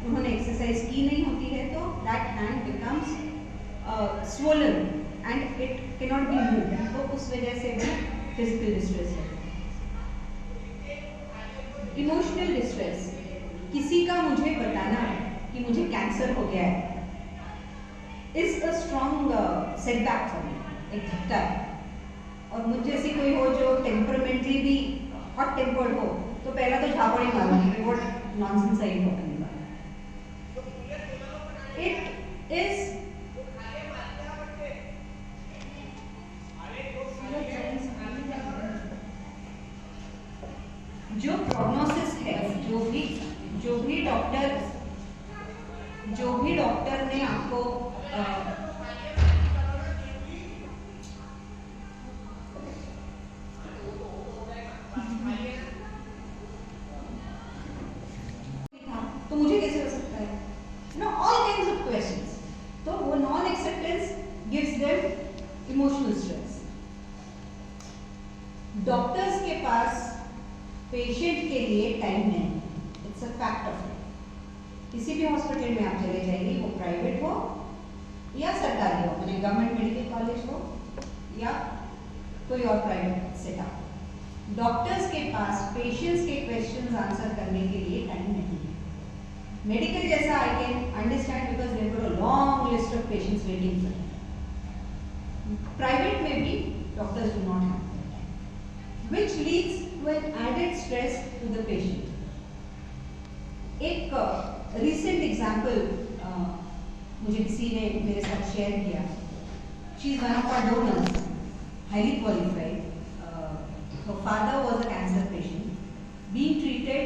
उन्होंने एक्सरसाइज की नहीं होती है, तो that hand becomes swollen and it cannot be moved, तो उस वजह से भी फिजिकल डिस्ट्रेस है। इमोशनल डिस्ट्रेस, किसी का मुझे बताना कि मुझे कैंसर हो गया है is a strong setback for me, एक धक्का है। और मुझ जैसी कोई हो जो टेम्परामेंटली भी हॉट टेम्पर्ड हो, तो पहला तो झापड़ ही मारूंगी, what nonsense I am talking about. It is जो प्रोग्नोसिस है, जो भी डॉक्टर ने आपको तो मुझे कैसे हो सकता है, know all kinds of questions. तो वो non acceptance gives them emotional stress. Doctors के पास पेशेंट के लिए टाइम नहीं, it's a fact of it. किसी भी हॉस्पिटल में आप चले जाइए, वो प्राइवेट हो या सरकारी हो, मैंने गवर्नमेंट मेडिकल कॉलेज हो या कोई और प्राइवेट सेटअप, डॉक्टर्स के पास पेशेंट्स के क्वेश्चंस आंसर करने के लिए टाइम नहीं है। मेडिकल जैसा I can understand because there were a long list of patients waiting for. Private में भी doctors do not have which leads to an added stress to the patient. एक recent example मुझे किसी ने मेरे साथ शेयर किया। She is one of our donors, highly qualified. Her father was a cancer patient, being treated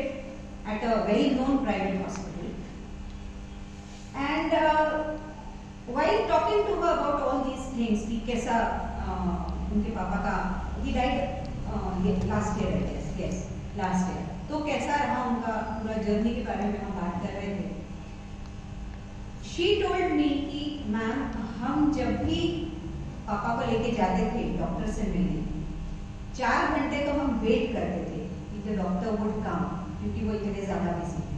at a well-known private hospital. And while talking to her about all these things, कि कैसा उनके पापा का, he died last year है, yes last year, तो कैसा रहा उनका पूरा जर्नी के बारे में हम बात कर रहे थे। शी टोल्ड मी कि मैम, हम जब भी पापा को लेके जाते थे डॉक्टर से मिलने, 4 घंटे तो हम वेट करते थे कि द डॉक्टर वुड कम, क्योंकि वो इतने ज़्यादा बिजी थे।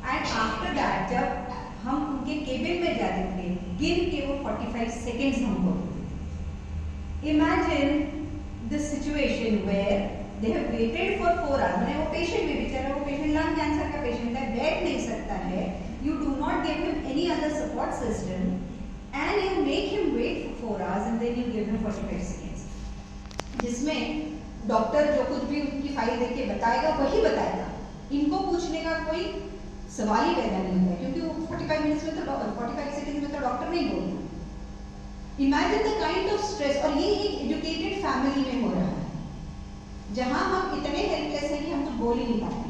एंड आफ्टर दैट जब हम उनके केबिन में जाते थे, गिन के वो 45 सेकेंड्स हमको देते। Imagine the situation where they have waited for 4 hours, मैंने वो पेशेंट भी बेचारा, वो पेशेंट लंग कैंसर का पेशेंट है, बैठ नहीं सकता है, you do not give him any other support system and you make him wait for 4 hours and then you give him 45 seconds, जिसमें डॉक्टर जो कुछ भी उनकी फाइल देख के बताएगा वही बताएगा, इनको पूछने का कोई सवाल ही पैदा नहीं होता, क्योंकि वो 45 मिनट्स में तो 45 सेकेंड में तो डॉक्टर नहीं बोलता। Imagine the kind of stress, और ये एक एजुकेटेड फैमिली में हो रहा है, जहां हम इतने हेल्पलेस हैं कि हम तो बोल ही नहीं पाते।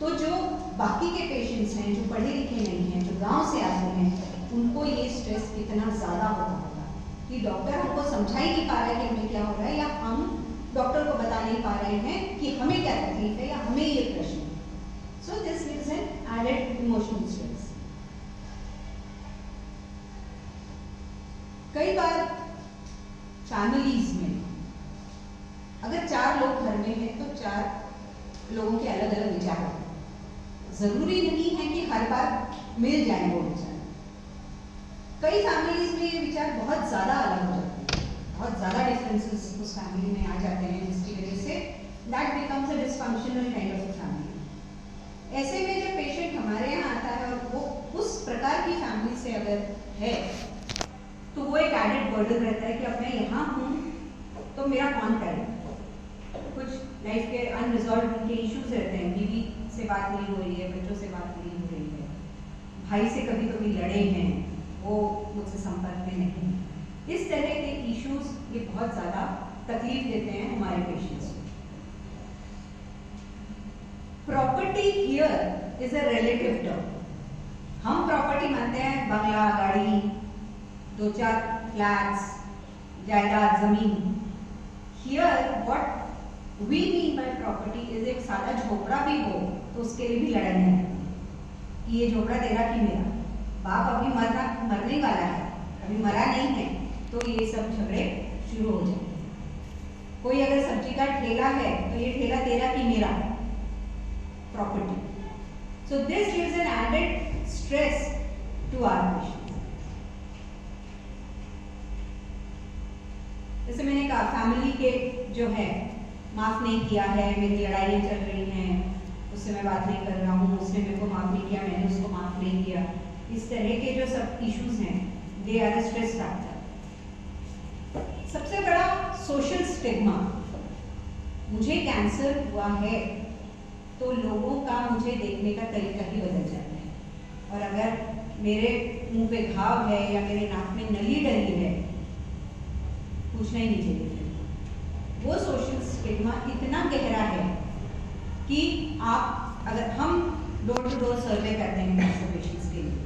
तो जो बाकी के पेशेंट्स हैं, जो पढ़े लिखे नहीं हैं, जो गांव से आते हैं, उनको ये स्ट्रेस कितना ज़्यादा होता होगा कि डॉक्टर हमको समझा ही नहीं पा रहा है कि हमें क्या हो रहा है, या हम डॉक्टर को बता नहीं पा रहे हैं कि हमें क्या तकलीफ है या हमें ये प्रश्न है। So this gives an added emotional stress. कई बार फैमिलीज में अगर 4 लोग घर में हैं तो 4 लोगों के अलग अलग विचार होते हैं। जरूरी नहीं है कि हर बार मिल जाए वो विचार। कई फैमिलीज में ये विचार बहुत ज्यादा अलग हो जाते हैं, बहुत ज्यादा डिफरेंसेस उस फैमिली में आ जाते हैं, जिसकी वजह say that becomes a dysfunctional kind of family. ऐसे में जब पेशेंट हमारे यहाँ आता है और वो उस प्रकार की फैमिली से अगर है तो वो एक एडेड बर्डन रहता है कि अब मैं यहाँ हूँ तो मेरा कौन करे। कुछ लाइफ के अनरिजॉल्व उनके इश्यूज रहते हैं, बीवी से बात नहीं हो रही है, बच्चों से बात नहीं हो रही है, भाई से कभी कभी लड़े हैं, वो मुझसे संपर्क में नहीं है। इस तरह के इश्यूज ये बहुत ज़्यादा तकलीफ देते हैं हमारे पेशेंट्स को। Property here is a relative term. हम प्रॉपर्टी मानते हैं बंगला, गाड़ी, 2-4 फ्लैट्स, जायदाद, जमीन। Here what we mean by property is एक सादा झोपड़ा भी हो तो उसके लिए भी लड़ाई है कि ये झोपड़ा तेरा कि मेरा। बाप अभी मरने वाला है, अभी मरा नहीं है, तो ये सब झगड़े शुरू हो जाते हैं। कोई अगर सब्जी का ठेला है तो ये ठेला तेरा कि मेरा, property. So this gives an added stress to our patients. जैसे मैंने कहा फैमिली के जो है माफ नहीं किया है, मेरी लड़ाइयाँ चल रही हैं, उससे मैं बात नहीं कर रहा हूँ, उसने मेरे को माफ नहीं किया, मैंने उसको माफ नहीं किया। इस तरह के जो सब इश्यूज हैं they are a stress factor. सबसे बड़ा सोशल स्टिग्मा, मुझे कैंसर हुआ है तो लोगों का मुझे देखने का तरीका ही बदल जाता है, और अगर मेरे मुंह पे घाव है या मेरे नाक में नली डली है, पूछना ही नहीं चाहिए। वो सोशल स्टिग्मा इतना गहरा है कि आप अगर हम डोर टू डोर सर्वे करते हैं कैंसर पेशेंट्स के लिए,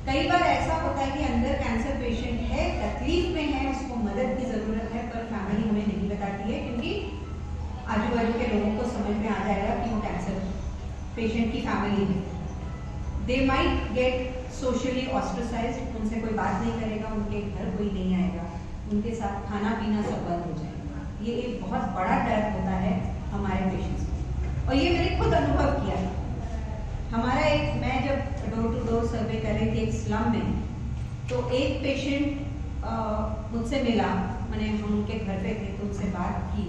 कई बार ऐसा होता है कि अंदर कैंसर पेशेंट है, तकलीफ में है, उसको मदद की जरूरत है, पर फैमिली हमें नहीं बताती है क्योंकि आजू बाजू के लोगों को समझ में आ जाएगा कि वो कैंसर पेशेंट की फैमिली है। दे माइट गेट सोशली ऑस्ट्रेसाइज्ड, उनसे कोई बात नहीं करेगा, उनके घर कोई नहीं आएगा, उनके साथ खाना पीना सब बंद हो जाएगा। ये एक बहुत बड़ा डर होता है हमारे पेशेंट्स को, और ये मैंने खुद अनुभव किया है। हमारा मैं जब डोर टू डोर सर्वे कर रही थी एक स्लम में, तो एक पेशेंट मुझसे मिला, मैंने हम उनके घर पे थे तो उनसे बात की।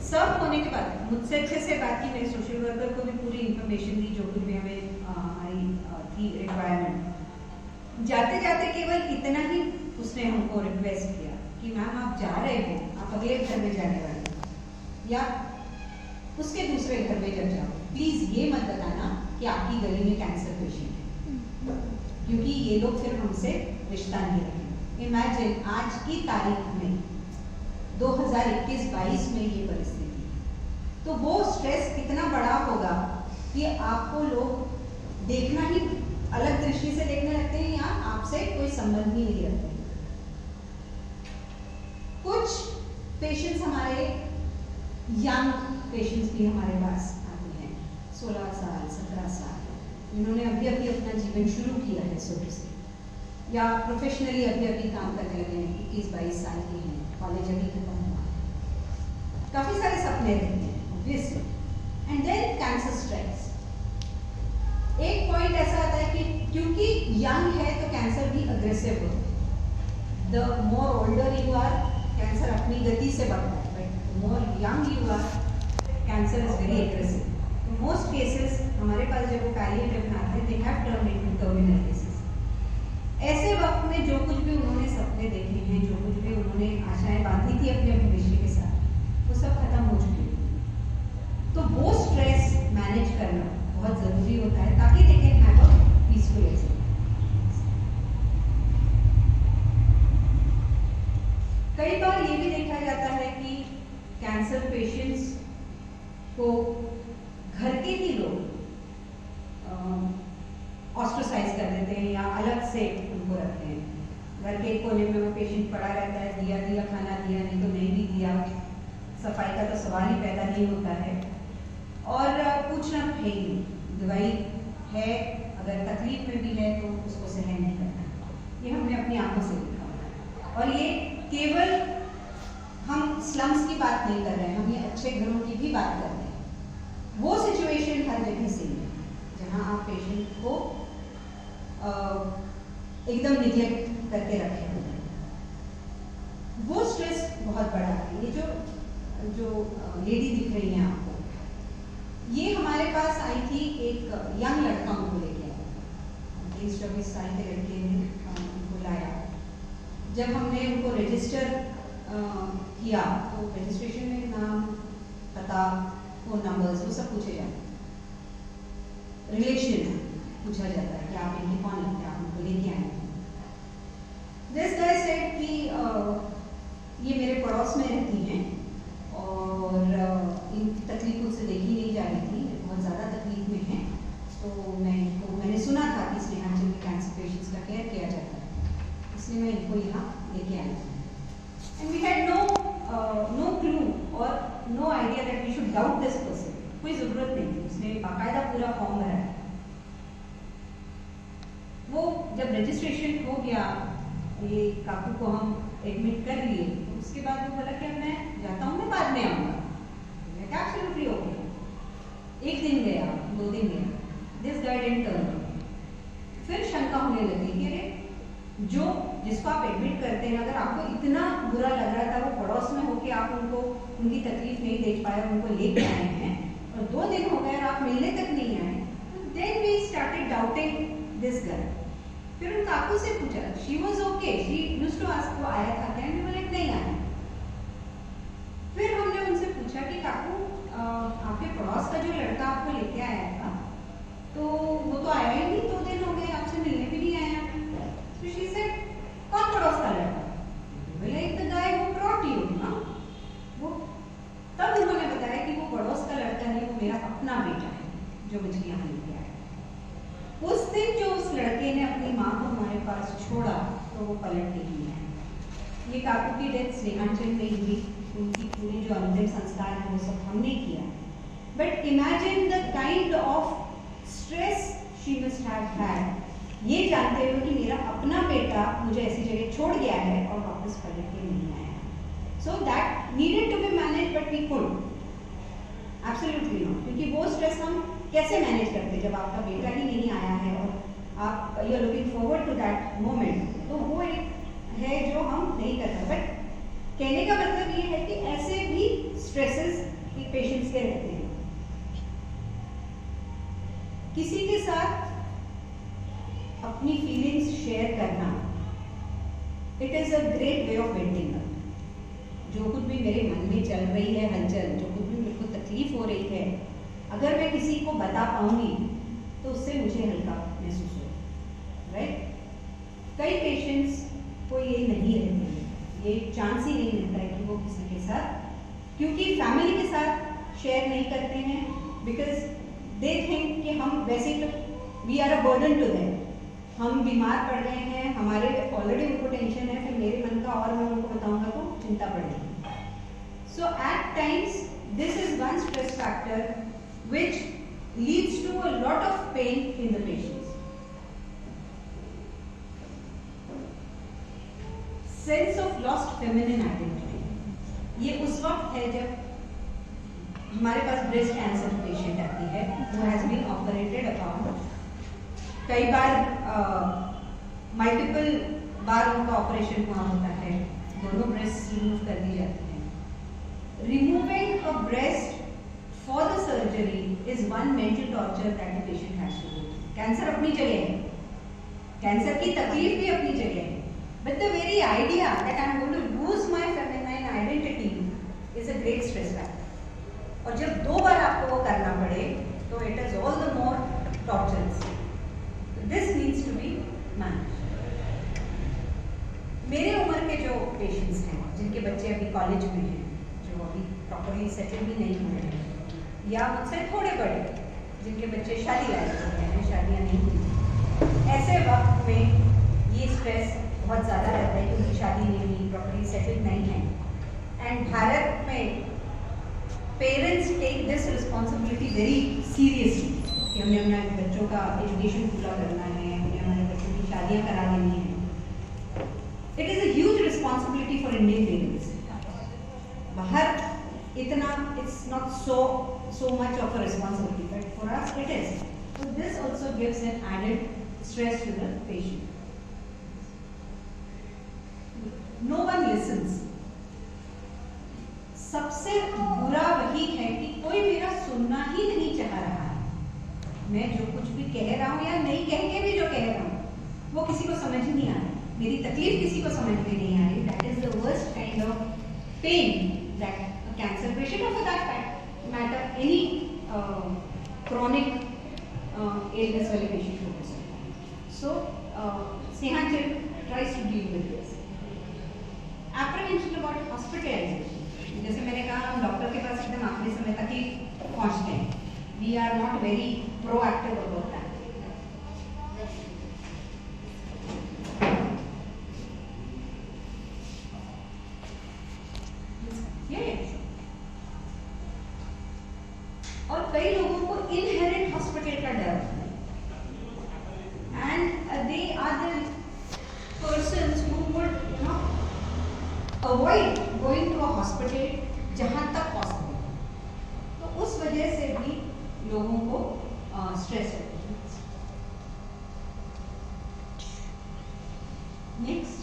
सब होने के बाद मुझसे अच्छे से बात की, मेरे सोशल वर्कर को भी पूरी इंफॉर्मेशन दी जो कुछ भी हमें हमारी थी रिक्वायरमेंट। जाते जाते केवल इतना ही उसने हमको रिक्वेस्ट किया कि मैम आप जा रहे हो, आप अगले घर में जाने वाले हो या उसके दूसरे घर में जब जाओ, प्लीज ये मत बताना कि आपकी गली में कैंसर पेशेंट है, क्योंकि ये लोग फिर हमसे रिश्ता नहीं रखेंगे। इमेजिन आज की तारीख में 2021-22 में ये परिस्थिति, तो वो स्ट्रेस कितना बड़ा होगा कि आपको लोग देखना ही अलग दृष्टि से देखने लगते हैं या आपसे कोई संबंध ही नहीं रखते। कुछ पेशेंट्स हमारे यंग पेशेंट्स भी हमारे पास आते हैं, 16 साल 17 साल, जिन्होंने अभी अभी अपना जीवन शुरू किया है सोच से, या प्रोफेशनली अभी अभी काम करने लगे हैं, 21-22 साल के हैं, कॉलेज अभी खत्म हुआ है, काफी सारे सपने रहते हैं obviously, and then cancer strikes. एक पॉइंट ऐसा आता है कि क्योंकि यंग है तो कैंसर भी अग्रेसिव होता है। The more older you are, cancer अपनी गति से बढ़ता है, but more young you are, cancer is very aggressive. Most cases हमारे पास जब वो पैलिएटिव में आते हैं, they have turned into terminal cases. ऐसे वक्त में जो कुछ भी उन्होंने सपने देखे हैं, जो कुछ भी उन्होंने आशाएं बांधी थी अपने भविष्य के साथ, वो सब खत्म हो चुके हैं। तो वो स्ट्रेस मैनेज करना बहुत जरूरी होता है ताकि दे can have a peaceful exit. कई बार ये भी देखा जाता है कि कैंसर पेशेंट्स को घर के ही लोग ऑस्ट्रेसाइज कर देते हैं या अलग से उनको रखते हैं। घर के कोने में वो पेशेंट पड़ा रहता है, दिया खाना दिया, नहीं तो नहीं भी दिया, सफाई का तो सवाल ही पैदा नहीं होता है, और पूछना है ही, दवाई है, अगर तकलीफ में भी है तो उसको सहन नहीं करना। ये हमने अपनी आंखों से देखा। और ये केवल हम स्लम्स की बात नहीं कर रहे हैं, हम ये अच्छे घरों की भी बात कर रहे हैं। वो सिचुएशन हर जगह से है जहाँ आप पेशेंट को एकदम निग्लेक्ट करके रखे हुए हैं। वो स्ट्रेस बहुत बड़ा है। ये जो लेडी दिख रही है आपको, ये हमारे पास आई थी एक यंग लड़का उनको लेके आया, 23-24 साल के लड़के ने उनको लाया। जब हमने उनको रजिस्टर किया तो रजिस्ट्रेशन में नाम, पता, फोन नंबर्स वो सब पूछे जाते हैं, रिलेशन पूछा जाता है कि आप इनके कौन लगते हैं, आप उनको लेके आए हैं। दिस गाय सेड कि ये मेरे पड़ोस में रहती हैं और इनकी तकलीफ मुझसे देखी नहीं जा रही थी, बहुत ज़्यादा तकलीफ में हैं, तो मैंने सुना था कि स्नेहांचल में कैंसर पेशेंट्स का केयर किया जाता है, इसलिए मैं इनको यहाँ लेके आई थी। And we had no clue और no idea that we should doubt this person. कोई ज़रूरत नहीं थी, उसने बाकायदा पूरा फॉर्म भरा है। वो जब रजिस्ट्रेशन हो गया, ये काकू को हम एडमिट कर लिए, तो उसके बाद वो बोला कि अब मैं जाता हूँ, मैं बाद में आऊँगा। मैं क्या एब्सोल्युटली ओके। एक दिन गया, 2 दिन गया, this guy didn't turn up. फिर शंका होने लगी कि अरे जिसको आप एडमिट करते हैं, अगर आपको इतना बुरा लग रहा था, वो पड़ोस में होके आप उनको उनकी तकलीफ नहीं देख पाए, उनको लेके आए हैं और 2 दिन हो गए और आप मिलने तक नहीं आए, तो then we started doubting this girl. फिर उन काकू से पूछा, she was okay, she used to ask, वो आया था क्या? मैं बोले नहीं आया। फिर हमने उनसे पूछा कि काकू आपके पड़ोस का जो लड़का आपको लेके आया था, तो वो तो आया ही नहीं, 2 दिन हो गए, आपसे मिलने भी नहीं आया। तो शी सेड, कौन पड़ोस का लड़का? बोले the guy who brought you ना। वो तब उन्होंने बताया कि वो पड़ोस का लड़का नहीं, वो मेरा अपना बेटा है जो मुझे यहाँ लेके आया। उस दिन जो उस लड़के ने अपनी माँ को हमारे पास छोड़ा, तो वो पलट के नहीं आया। ये काकू की डेथ स्नेहांचल में हुई, उनकी पूरी जो अंतिम संस्कार है वो सब हमने किया। But imagine the kind of stress she must have had, ये जानते हुए कि मेरा अपना बेटा मुझे ऐसी जगह छोड़ गया है और वापस पलट के नहीं आया। So that needed to be manage, but we could absolutely not. क्योंकि वो स्ट्रेस हम कैसे मैनेज करते जब आपका बेटा ही नहीं आया है और आप you are looking forward to that moment, तो वो एक है जो हम नहीं करते। बट कहने का मतलब ये है कि ऐसे भी स्ट्रेसेस पेशेंट्स के रहते हैं। किसी के साथ अपनी फीलिंग्स शेयर करना, it is a great way of venting out. जो कुछ भी मेरे मन में चल रही है हलचल, जो कुछ भी मेरे को तकलीफ हो रही है, अगर मैं किसी को बता पाऊंगी तो उससे मुझे हल्का महसूस हो, राइट। कई पेशेंट्स को ये नहीं रहते हैं, ये चांस ही नहीं मिलता है कि वो किसी के साथ, क्योंकि फैमिली के साथ शेयर नहीं करते हैं, बिकॉज दे थिंक कि हम वैसे तो we are a burden to them, हम बीमार पड़ रहे हैं, हमारे ऑलरेडी उनको टेंशन है, फिर मेरे मन का और मैं उनको बताऊंगा तो चिंता बढ़ेगी। So at times this is one stress factor which leads to a lot of pain in the patients. Sense of lost feminine identity. ये उस वक्त है जब हमारे पास ब्रेस्ट कैंसर पेशेंट आती है, who has been operated upon. कई बार multiple बार उनका ऑपरेशन हुआ होता है, दोनों ब्रेस्ट रिमूव कर दी जाती हैं। Removing a breast for the surgery is one mental torture that the patient has to go through. Cancer अपनी जगह है, कैंसर की तकलीफ भी अपनी जगह है, but the very idea that I am going to lose my feminine identity is a great stress factor. और जब 2 बार आपको वो करना पड़े तो it is all the more torturous. This needs to be managed. मेरे उम्र के जो पेशेंट्स हैं, जिनके बच्चे अभी कॉलेज में हैं, जो अभी प्रॉपरली सेटल भी नहीं हुए हैं, या मुझसे थोड़े बड़े जिनके बच्चे शादी लायक हो गए हैं, शादियाँ नहीं हुई, ऐसे वक्त में ये स्ट्रेस बहुत ज़्यादा रहता है क्योंकि शादी नहीं हुई, प्रॉपर्ली सेटल नहीं है। एंड भारत में parents take this responsibility very seriously कि हमने हमारे बच्चों का एजुकेशन पूरा करना है, हमने हमारे बच्चों की शादियाँ करा देनी है। For Indian parents. बाहर इतना it's not so much of a responsibility, but for us it is. So this also gives an added stress to the patient. No one listens. सबसे बुरा वही है कि कोई मेरा सुनना ही नहीं चाह रहा है। मैं जो कुछ भी कह रहा हूँ या नहीं कह के भी जो कह रहा हूँ वो किसी को समझ नहीं आ रहा, मेरी तकलीफ किसी को समझ में नहीं आ रही। That is the worst kind of pain that a cancer patient or for that matter any chronic illness वाले patient को हो सकता है। So Snehanchal tries to deal with this. Apprehension about hospitalization. जैसे मैंने कहा हम डॉक्टर के पास एकदम आखिरी समय तक ही पहुंचते हैं। We are not very proactive about that. Yes. और कई लोगों को इनहेरेंट हॉस्पिटल का डर होता है, and they are the persons who would avoid going to a hospital जहाँ तक पॉसिबल। तो उस वजह से भी लोगों को स्ट्रेस होता है। नेक्स्ट,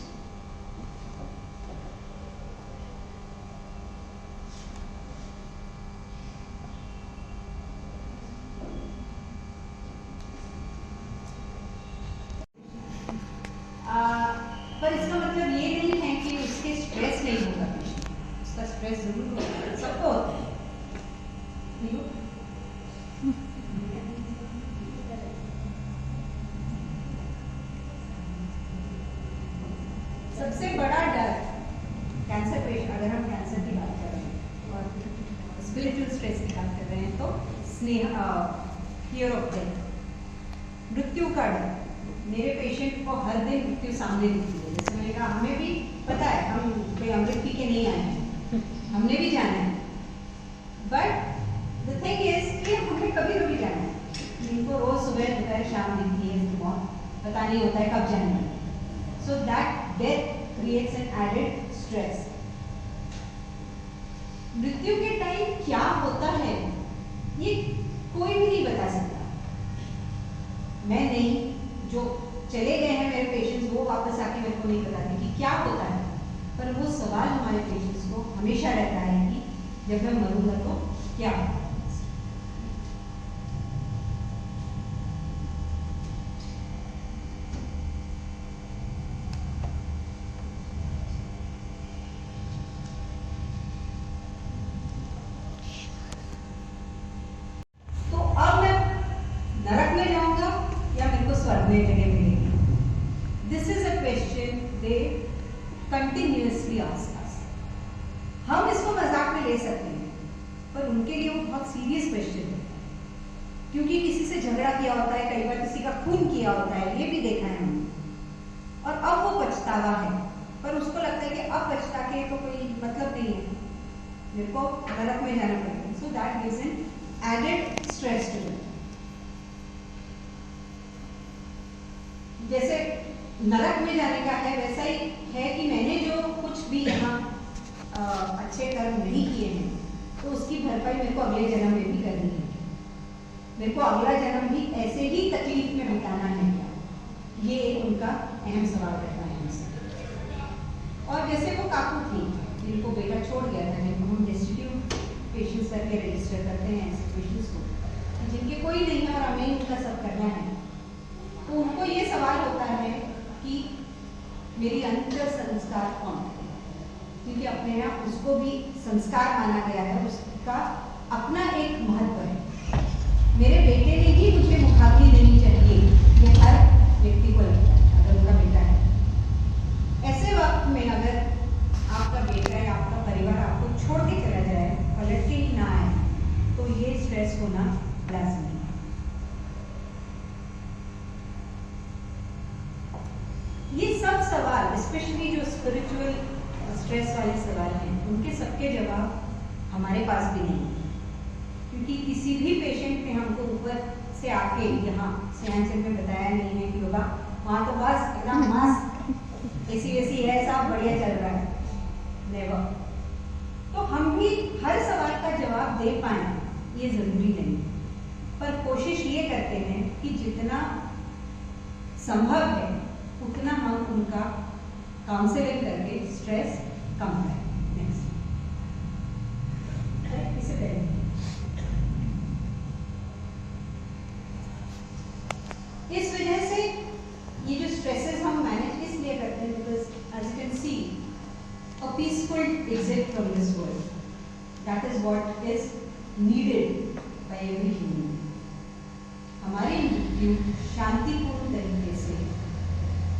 पर इसका मतलब ये नहीं है कि उसके स्ट्रेस नहीं होगा, उसका स्ट्रेस जरूर होगा, सबको होता है। सबसे बड़ा डर कैंसर पेशेंट, अगर हम कैंसर की बात कर रहे हैं और स्पिरिचुअल स्ट्रेस की बात कर रहे हैं, तो फियर ऑफ डेथ, मृत्यु का डर। मेरे पेशेंट को हर दिन मृत्यु सामने दिखती है। जैसे मैंने कहा हमें भी पता है, हम कोई अमृत पी के नहीं आए हैं, हमने भी जाना है, बट द थिंग इज कि हमें कभी कभी जाना है। इनको रोज सुबह दोपहर शाम दिखती है, बहुत पता नहीं होता है कब जाना है। So that death creates an added stress. मृत्यु के टाइम क्या होता है ये कोई भी नहीं बता सकता। मैं नहीं, जो चले गए हैं मेरे पेशेंट्स वो वापस आके मेरे को नहीं बताते कि क्या होता है, पर वो सवाल हमारे पेशेंट्स को हमेशा रहता है कि जब मैं मरूंगा तो क्या होगा। तो अब मैं नरक में जाऊंगा या मेरे को स्वर्ग में जगह मिलेगी? This is a question they continuously ask us. हम इसको मजाक में ले सकते हैं, पर उनके लिए वो बहुत सीरियस क्वेश्चन है, क्योंकि किसी से झगड़ा किया होता है, कई बार किसी का खून किया होता है, ये भी देखा है हमने, और अब वो पछतावा है, पर उसको लगता है कि अब पछता के तो कोई मतलब नहीं है, मेरे को नरक में जाना पड़ेगा। So that gives an added stress to it. जैसे नरक में जाने का है, वैसा ही है कि मैंने जो कुछ भी यहाँ अच्छे कर्म नहीं किए हैं, तो उसकी भरपाई मेरे को अगले जन्म में भी करनी है। मेरे को अगला जन्म भी ऐसे ही तकलीफ में बिताना है क्या? ये उनका अहम सवाल रहता है हमसे। और जैसे वो काकू थी जिनको बेटा छोड़ गया था, जिनको हम डेस्टिट्यूट पेशेंट्स करके रजिस्टर करते हैं ऐसे पेशेंट्स को, जिनके कोई नहीं है और हमें उनका सब करना है, तो उनको ये सवाल होता है कि मेरी अंतर संस्कार कौन है? क्योंकि अपने यहाँ उसको भी संस्कार माना गया है, उसका अपना एक महत्व है। मेरे बेटे ने ही मुझे मुखाग्नि देनी चाहिए, ये हर व्यक्ति को लगता है अगर उनका बेटा है। ऐसे वक्त में अगर आपका बेटा या आपका परिवार आपको छोड़ के चला जाए, पलट के ही ना आए, तो ये स्ट्रेस होना लाजमी है। ये सब सवाल, स्पेशली जो स्पिरिचुअल स्ट्रेस वाले सवाल हैं, उनके सबके जवाब हमारे पास भी नहीं है, क्योंकि किसी भी पेशेंट ने हमको ऊपर से आके यहाँ स्नेहांचल में बताया नहीं है कि बाबा वहाँ तो बस एकदम मस्त एसी वेसी है, सब बढ़िया चल रहा है। नेवर। तो हम भी हर सवाल का जवाब दे पाए ये जरूरी नहीं, पर कोशिश ये करते हैं कि जितना संभव है उतना हम उनका काउंसलिंग करके स्ट्रेस कम करें। नेक्स्ट, इसे पहले इस वजह से ये जो स्ट्रेसेस हम मैनेज इसलिए करते हैं because as you can see a peaceful exit from this world. That is what is needed by every human. हमारी मृत्यु शांतिपूर्ण तरीके से,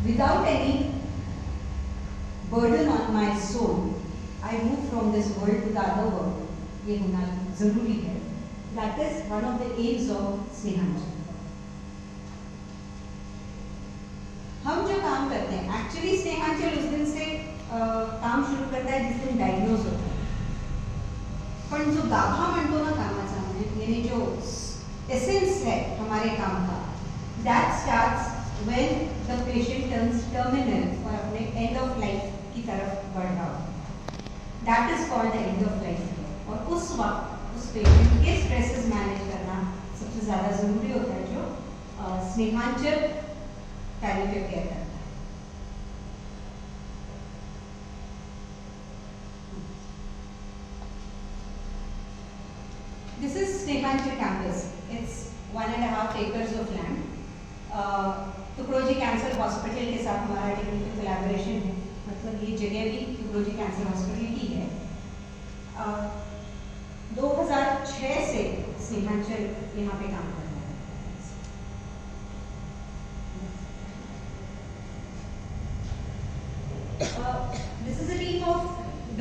without any burden on my soul, I move from this world to the other world. ये होना जरूरी है. That is one of the aims of स्नेहांजलि. हम जो काम करते हैं, एक्चुअली स्नेहांजलि उस दिन से काम शुरू करता है जिस दिन डायग्नोज होता है, पण जो गाभा म्हणतो ना कामाचा, यानी जो एसेंस है हमारे काम का, that starts when the patient turns terminal और अपने एंड ऑफ लाइफ की तरफ बढ़ रहा हो. That is called the end of life. और उस वक्त उस पेशेंट के स्ट्रेसेस मैनेज करना सबसे ज़्यादा ज़रूरी होता है, जो स्नेहांजलि पैलिएटिव केयर करता है. This is Snehanjali campus. It's 1.5 acres of land. Tukdoji cancer hospital के साथ हमारा टेक्निकल कोलैबोरेशन है, मतलब ये जगह भी टुकड़ोजी कैंसर हॉस्पिटल की है. 2006 से स्नेहांजलि यहाँ पे काम कर रहा है. This is a team of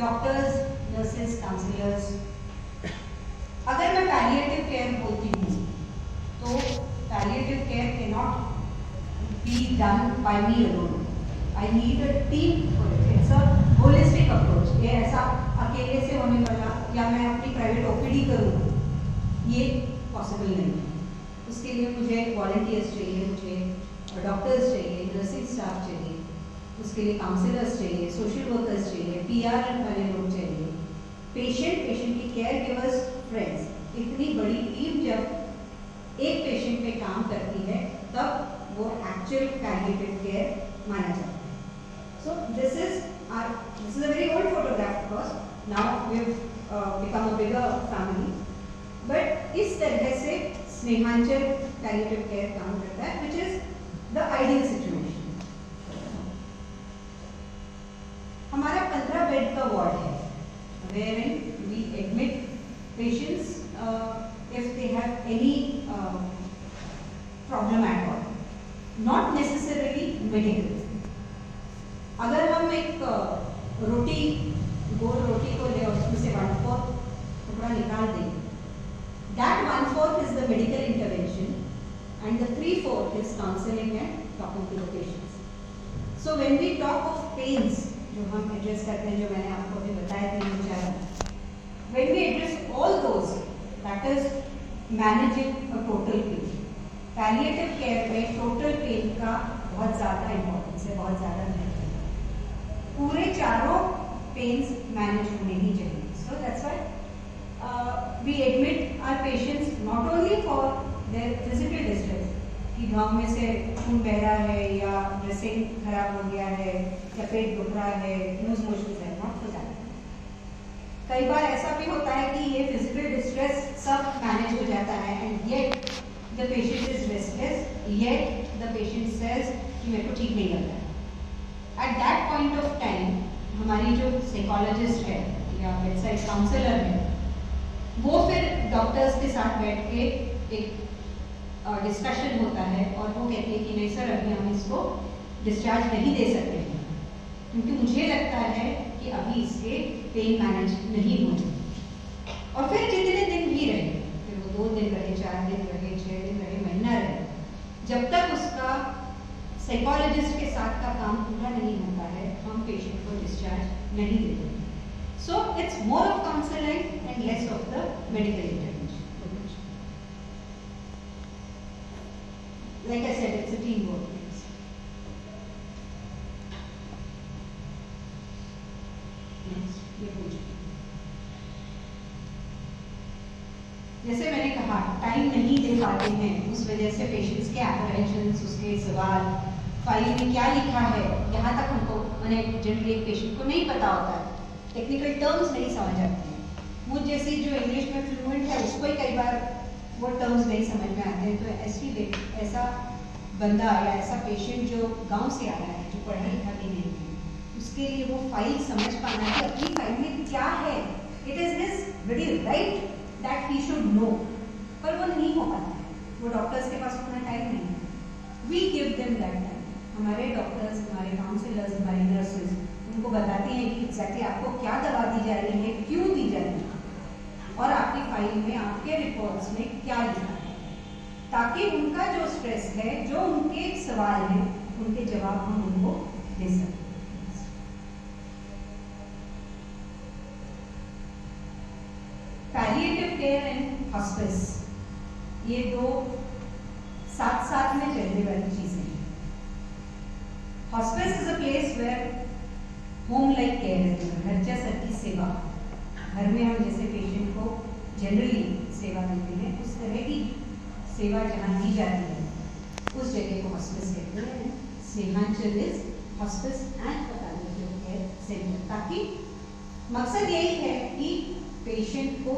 doctors, nurses, counselors. अगर मैं पैलिएटिव केयर बोलती हूँ तो palliative care can not be done by me alone. I need a team for it. It's a holistic approach. ये ऐसा अकेले से होने वाला या मैं अपनी प्राइवेट ओपीडी करूँ ये पॉसिबल नहीं है. उसके लिए मुझे वॉलंटियर्स चाहिए, मुझे डॉक्टर्स चाहिए, नर्सिंग स्टाफ चाहिए, उसके लिए काउंसलर्स चाहिए, सोशल वर्कर्स चाहिए, पीआर वाले लोग चाहिए, पेशेंट की केयर गिवर्स, फ्रेंड्स. इतनी बड़ी टीम जब एक पेशेंट पे काम करती है तब वो एक्चुअल पैलिएटिव केयर माना जाता है. So this is a very old photograph of course. Now we have become a bigger family, but इस तरह से स्नेहांजलि पैलिएटिव केयर काम करता है, which is the ideal situation. हमारा 15 बेड का वार्ड है, wherein we admit patients if they have any problem at all, not necessarily medical. अगर हम एक रोटी, गोल रोटी को ले और उसमें से 1/4 टुकड़ा निकाल दें, that 1/4 is the medical intervention and the 3/4 is counseling and talking to the patients. So when we talk of pains, जो हम एड्रेस करते हैं, जो मैंने आपको अभी बताया 3-4, when we address all those, that is managing a total pain. Palliative care में टोटल पेन का बहुत ज़्यादा इम्पोर्टेंस है, बहुत ज़्यादा महत्व है. पूरे चारों पेन्स मैनेज होने ही चाहिए. So that's why we admit our patients not only for their physical distress, कि गाँव में से खून बह रहा है या ड्रेसिंग खराब हो गया है या पेट दुख रहा है, लूज मोशन है, नॉट फॉर दैट. कई बार ऐसा भी होता है कि ये फिजिकल डिस्ट्रेस सब मैनेज हो जाता है and yet the patient is restless, yet the patient says कि मेरे को ठीक नहीं लग रहा है. At that point of time हमारी जो साइकोलॉजिस्ट है या बेडसाइड काउंसलर है, वो फिर डॉक्टर्स के साथ बैठ के एक डिस्कशन होता है और वो कहते हैं कि नहीं सर, अभी हम इसको डिस्चार्ज नहीं दे सकते हैं क्योंकि मुझे लगता है कि अभी इसके पेन मैनेज नहीं होने. और फिर जितने दिन भी रहे, फिर वो 2 दिन रहे, 4 दिन रहे, 6 दिन रहे, महीना रहे, जब तक उसका साइकोलॉजिस्ट के साथ का काम पूरा नहीं होता है, हम पेशेंट को डिस्चार्ज नहीं देते. So it's more of counselling and less of the medical intervention. Like I said, it's a teamwork. Next. जैसे मैंने कहा टाइम नहीं दे पाते हैं, उस वजह से पेशेंट्स के एप्रीहेंशंस, उसके सवाल, फाइल में क्या लिखा है, यहाँ तक हमको मैंने जनरली एक पेशेंट को नहीं पता होता है, टेक्निकल टर्म्स नहीं समझ आते हैं। मुझ जैसी जो इंग्लिश में फ्लुएंट है उसको ही कई बार वो टर्म्स नहीं समझ में आते हैं। तो ऐसा बंदा या ऐसा पेशेंट जो गांव से आ रहा है, जो पढ़ा लिखा भी नहीं है, उसके लिए वो फाइल समझ पाना कि अपनी फाइल में क्या है, it is his very right that he should know, पर वो नहीं हो पाता है। वो डॉक्टर्स के पास उतना टाइम नहीं है। We give them that time. हमारे डॉक्टर्स, हमारे काउंसलर्स, हमारी नर्सेज उनको बताती हैं कि एग्जैक्टली आपको क्या दवा दी जा रही है, क्यों दी जा रही है, और आपकी फाइल में, आपके रिपोर्ट्स में क्या लिखा है, ताकि उनका जो स्ट्रेस है, जो उनके सवाल हैं, उनके जवाब हम उनको दे सकें। पैलिएटिव केयर एंड हॉस्पिस, ये दो साथ साथ में चलने वाली चीजें हैं। Hospice is a place where home like care is given, घर जैसा की सेवा। घर में हम जैसे पेशेंट को जनरली सेवा देते हैं, उस तरह की सेवा जहाँ दी जाती है उस जगह को हॉस्पिस कहते हैं। Snehanchal is hospice and palliative care centre, ताकि मकसद यही है कि पेशेंट को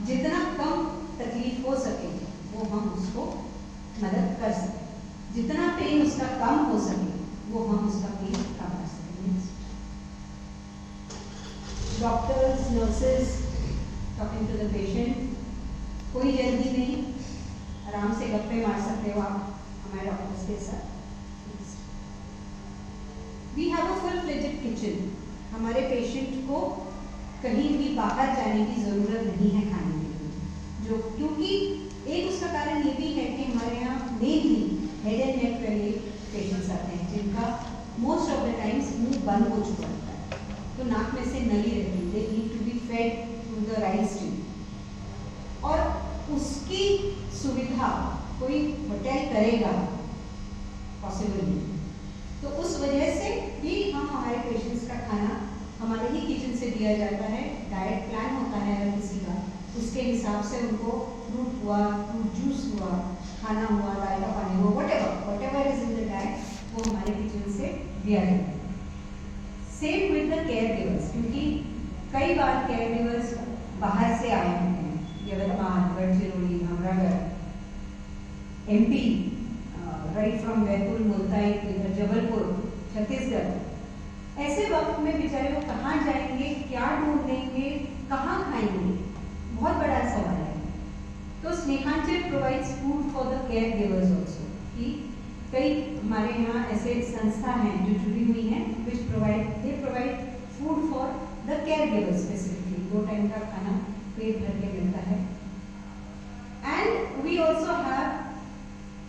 जितना कम तकलीफ हो सके वो हम उसको मदद कर सकें, जितना पेन उसका कम हो सके वो हम उसका पेन कम कर सकें। Doctors, nurses talking to the patient, कोई जल्दी नहीं, आराम से गप्पे मार सकते हो आप हमारे डॉक्टर्स के साथ। We have a full fledged kitchen. हमारे पेशेंट को कहीं भी बाहर जाने की ज़रूरत नहीं है खाने के लिए, जो क्योंकि एक उसका कारण ये भी है कि हमारे यहाँ मेनली हेड एंड नेक वाले पेशेंट्स आते हैं जिनका मोस्ट ऑफ द टाइम्स मुंह बंद हो चुका होता है, तो नाक में से नली रहती है, they need to be fed through the right stream, और उसकी सुविधा कोई होटल करेगा पॉसिबल नहीं। तो उस वजह से भी हम हमारे पेशेंट्स का खाना हमारे ही किचन से दिया जाता है। डाइट प्लान होता है अगर किसी का, उसके हिसाब से उनको फ्रूट हुआ, फ्रूट जूस हुआ, खाना हुआ, दाल का पानी हुआ, whatever is in the diet, वो हमारे किचन से दिया जाता है। Same with the care givers, क्योंकि कई बार केयर गिवर्स बाहर से आए होते हैं, Yavatmal, Gadchiroli, Bhamragad, MP, right from Betul, Multai, Jabalpur, Chhattisgarh. ऐसे वक्त में बेचारे वो कहाँ जाएंगे, क्या ढूंढेंगे, कहाँ खाएंगे, बहुत बड़ा सवाल है। तो Snehanchal provides food for the care givers also, कि कई हमारे यहाँ ऐसे संस्था हैं जो जुड़ी हुई हैं which provide food for the care givers specifically. 2 time का खाना पेट भर के मिलता है। And we also have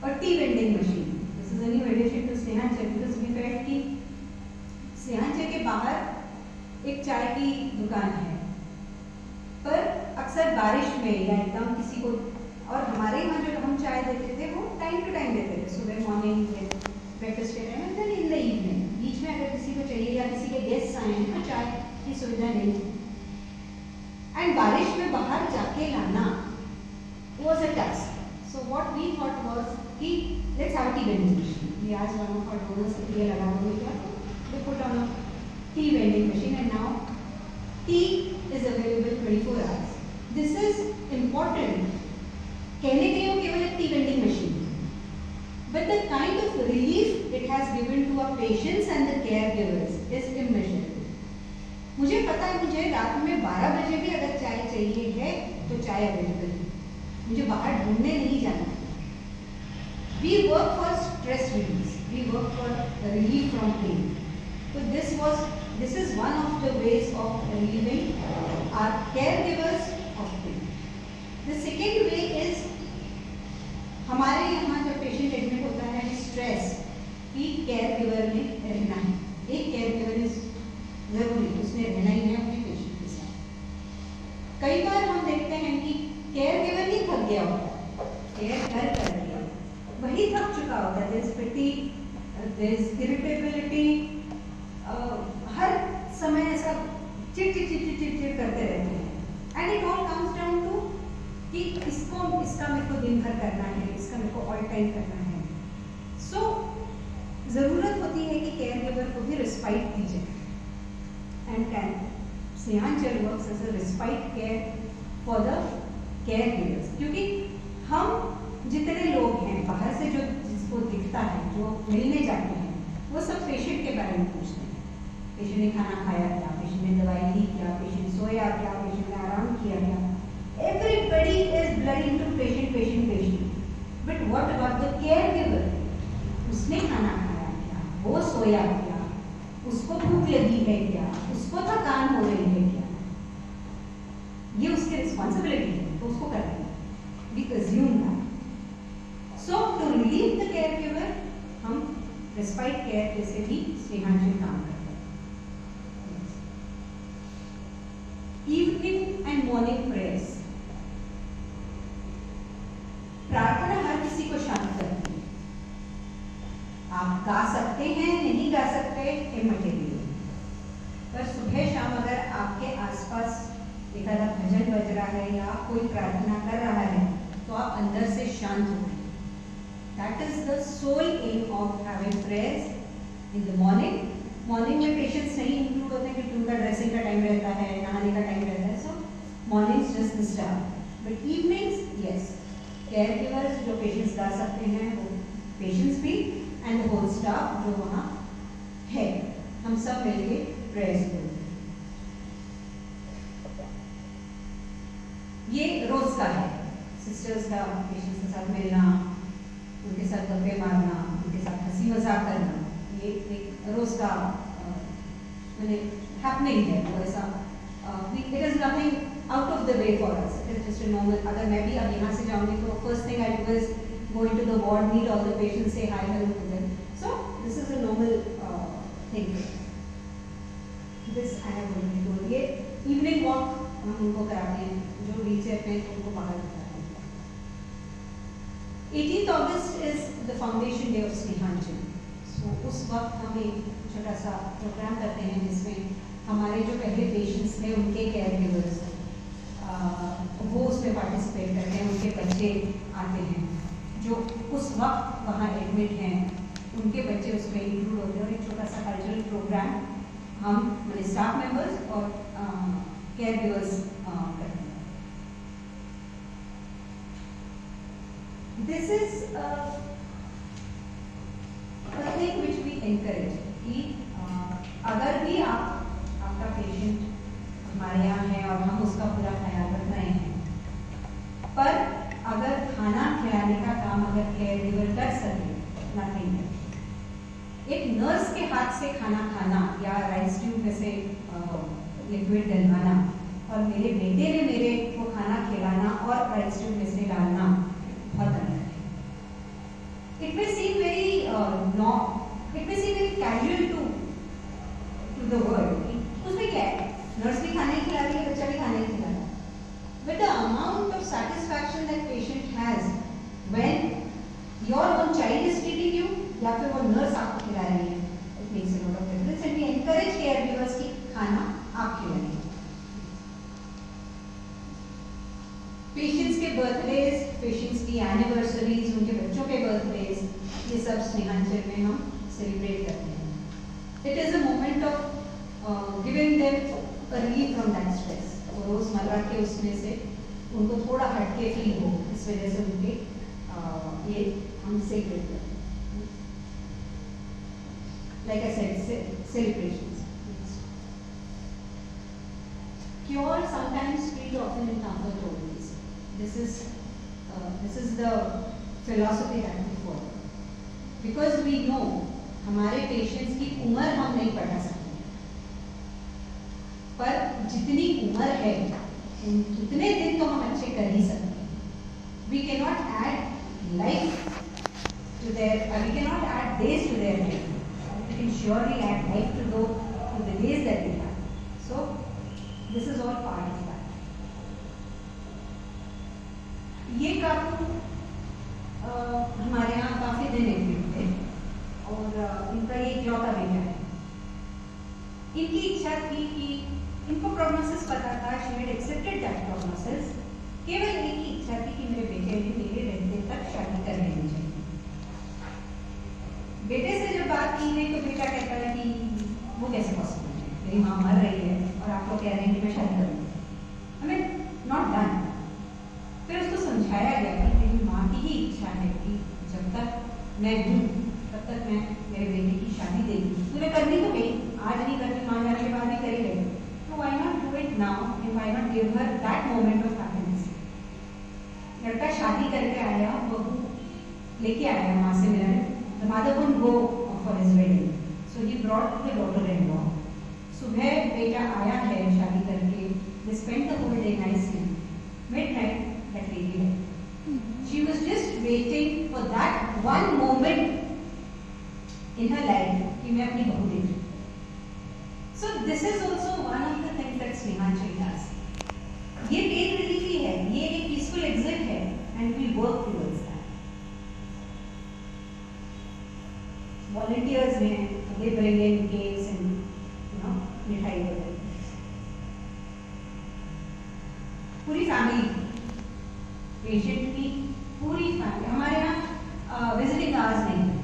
a tea vending machine. This is a new addition to Snehanchal because we felt कि स्नेहांचल के बाहर एक चाय की दुकान है, पर अक्सर बारिश में या एकदम किसी को, और हमारे यहाँ जो हम चाय देते थे वो टाइम टू टाइम देते थे, सुबह मॉर्निंग ब्रेकफास्ट के time and in the evening. बीच में अगर किसी को चाहिए या किसी के गेस्ट आए हैं तो चाय की सुविधा नहीं थी, एंड बारिश में बाहर जाके लाना was a task. So what we thought was कि let's have a tea vending machine. We asked one of our donors if ये लगा दोगे क्या, they put on a tea vending machine and now tea is available 24 hours. This is important. कहने के लिए वो केवल एक tea vending machine, but the kind of relief it has given to our patients and the caregivers is immeasurable. मुझे पता है, मुझे रात में 12 बजे भी अगर चाय चाहिए है तो चाय अवेलेबल है, मुझे बाहर ढूंढने नहीं जाना। We work for stress release. We work for relief from pain. So this is one of the ways of relieving our caregivers of pain. The second way is हमारे यहाँ जब पेशेंट एडमिट होता है स्ट्रेस कि care giver में रहना है, एक केयर गिवर इज जरूरी, उसने रहना ही है अपने पेशेंट के साथ। कई बार हम देखते हैं कि केयर गिवर ही थक गया होता है, केयर कर दिया, वही थक चुका होता है, there is fatigue, there is irritability, हर समय ऐसा चिड़ करते रहते हैं, and it all comes down to कि इसका मेरे को दिन भर करना है, इसका मेरे को ऑल टाइम करना है। सो ज़रूरत होती है कि केयर गिवर को भी रिस्पाइट दी जाए and can Snehanchal works as a respite care for the care givers, क्योंकि हम जितने लोग हैं बाहर से जो जिसको दिखता है, जो मिलने जाते हैं, वो सब पेशेंट के बारे में पूछते हैं। पेशेंट ने खाना खाया क्या, पेशेंट ने दवाई ली क्या, पेशेंट सोया क्या, पेशेंट ने आराम किया क्या। Everybody is blood into patient, patient, patient. But what about the caregiver? उसने खाना खाया क्या, वो सोया क्या, उसको भूख लगी है क्या, उसको थकान हो रही है क्या, ये उसकी रिस्पॉन्सिबिलिटी है, तो उसको करना है। We assume that. So to relieve the caregiver, हम respite care जैसे भी स्नेहांचल काम करते हैं। Evening and morning prayers. प्रार्थना हर किसी को शांत करती है। आप गा सकते हैं, नहीं गा सकते, इमटेरियल, पर सुबह शाम अगर आपके आसपास एक आधा भजन बज रहा है या कोई प्रार्थना कर रहा है, तो आप अंदर से शांत हो गए। That is the sole aim of having prayers in the morning. Morning में पेशेंट्स नहीं इंक्लूड होते हैं क्योंकि उनका ड्रेसिंग का टाइम रहता है, नहाने का टाइम रहता है, so mornings just the start, but evenings yes, care givers जो पेशेंट्स गा सकते हैं वो पेशेंट्स भी एंड द होल स्टाफ जो वहाँ है, हम सब मिलके प्रेयर्स करते हैं। ये रोज का है, सिस्टर्स का पेशेंट्स के साथ मिलना, उनके साथ गप्पे मारना, उनके साथ हंसी मजाक करना, ये एक रोज का मैंने हैपनिंग है। वो ऐसा it is nothing out of the way for us, it is just a normal. अगर मैं भी अब यहाँ से जाऊँगी तो first thing I do is go into the ward, meet all the patients, say hi, hello to them. So this is a normal thing. This I have already told. ये evening walk हम उनको कराते हैं, जो wheelchair पे हैं उनको बाहर कराते हैं। 18th August is the foundation day of स्नेहांचल। So उस वक्त हम एक छोटा सा प्रोग्राम करते हैं जिसमें हमारे जो पहले पेशेंट्स थे उनके केयर गिवर्स वो उसमें पार्टिसिपेट करते हैं, उनके बच्चे आते हैं जो उस वक्त वहाँ एडमिट हैं, उनके बच्चे उसमें इंक्लूड होते हैं और एक छोटा सा कल्चरल प्रोग्राम हम मेरे स्टाफ मेंबर्स और केयर गिवर्स करते हैं। This is a thing which we encourage कि अगर भी आपका पेशेंट हमारे यहाँ है और हम उसका पूरा ख्याल रख रहे हैं, पर अगर खाना खिलाने का काम अगर केयर गिवर कर सके, नथिंग है। एक नर्स के हाथ से खाना खाना या राइस ट्यूब में से लिक्विड डलवाना और मेरे बेटे ने मेरे को खाना खिलाना और राइस ट्यूब में से डालना बहुत अलग है। It may seem very it may seem very casual to the world. उसमें क्या है? नर्स भी खाने खिला रही है, बच्चा भी खाने खिला रहा है। But the amount of satisfaction that patient has when your own child is treating you या फिर वो नर्स आपको खिला रही है, it makes a lot of difference and we encourage caregivers कि खाना आप खिलाइए। पेशेंट्स के बर्थडेज, पेशेंट्स की एनिवर्सरीज, उनके बच्चों के बर्थडेज, ये सब स्नेहांचल में हम सेलिब्रेट करते हैं। It is a moment of giving them a relief from that stress. और रोजमर्रा के उसमें से उनको थोड़ा हटके फील हो, इस वजह से उनके ये हम सेलिब्रेट करते हैं। Like I said, celebrations cure sometimes treat often in comfort always. This is the philosophy that we follow because we know हमारे पेशेंट्स की उम्र हम नहीं बढ़ा सकते, पर जितनी उम्र है उतने दिन तो हम अच्छे कर ही सकते हैं। We cannot add life to their we cannot add days to their life. We can surely add life to the days that we have. So this is all part of that. ये कानून हमारे यहाँ काफी दिन active थे और इनका ये इकलौता बेटा है। इनकी इच्छा थी कि इनको प्रोग्नोसिस पता था, she had accepted that prognosis केवल एक ही इच्छा थी कि मेरे बेटे ने मेरे रहते तक शादी कर लेनी चाहिए। बेटे से जब बात की गई तो बेटा कहता है कि वो कैसे पॉसिबल है, मेरी माँ मर रही है और आप लोग कह रहे हैं कि मैं शादी करूँगी। हमें नॉट डन। फिर उसको समझाया गया कि तेरी माँ की ही इच्छा है कि जब तक मैं हूँ तब तक मैं मेरे बेटे की शादी देगी। तूने करनी तो गई, आज नहीं करनी, माँ जाने के बाद नहीं करी गई, तो why not do it now and why not give her that moment of happiness. लड़का शादी करके आया, बहू लेके आया माँ से मिलने। The mother couldn't go for his wedding, so he brought the daughter-in-law. सुबह बेटा आया है शादी करके, they spent the whole day nicely. Midnight, that lady left. She was just waiting for that one moment in her life कि मैं अपनी बहू देखूं. So this is also one of the things that Snehanjali does. ये pain relief ही है, ये एक peaceful exit है, and we work towards that. Volunteers हैं, they bring in cakes and मिठाई वगैरह। पूरी फैमिली, पेशेंट की पूरी फैमिली, हमारे यहाँ विजिटिंग आवर्स नहीं है,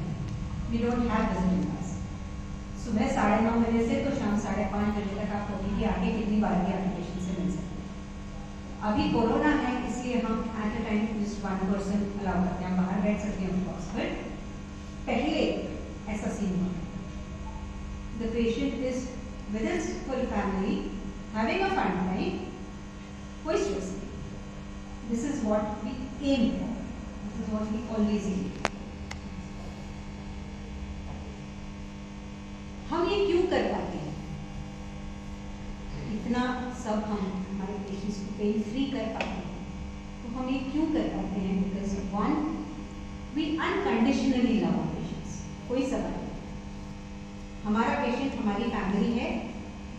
we don't have visiting hours. सुबह 9:30 बजे से तो शाम 5:30 बजे तक आप कभी भी आके कितनी बार भी एप्लीकेशन से मिल सकते हैं। अभी कोरोना है इसलिए हम at a time just 1 person allow करते हैं, बाहर बैठ सकते हैं ऑफकोर्स, बट पहले ऐसा सीन हुआ। The patient is with his full family, having a fun time, कोई stress नहीं। This is what we aim for. This is what we always aim for. हम ये क्यों कर पाते हैं? इतना सब हम हमारे पेशेंट्स को पेन फ्री कर पाते हैं, तो हम ये क्यों कर पाते हैं? Because one, we unconditionally love our patients. कोई सवाल नहीं। हमारा पेशेंट हमारी फैमिली है,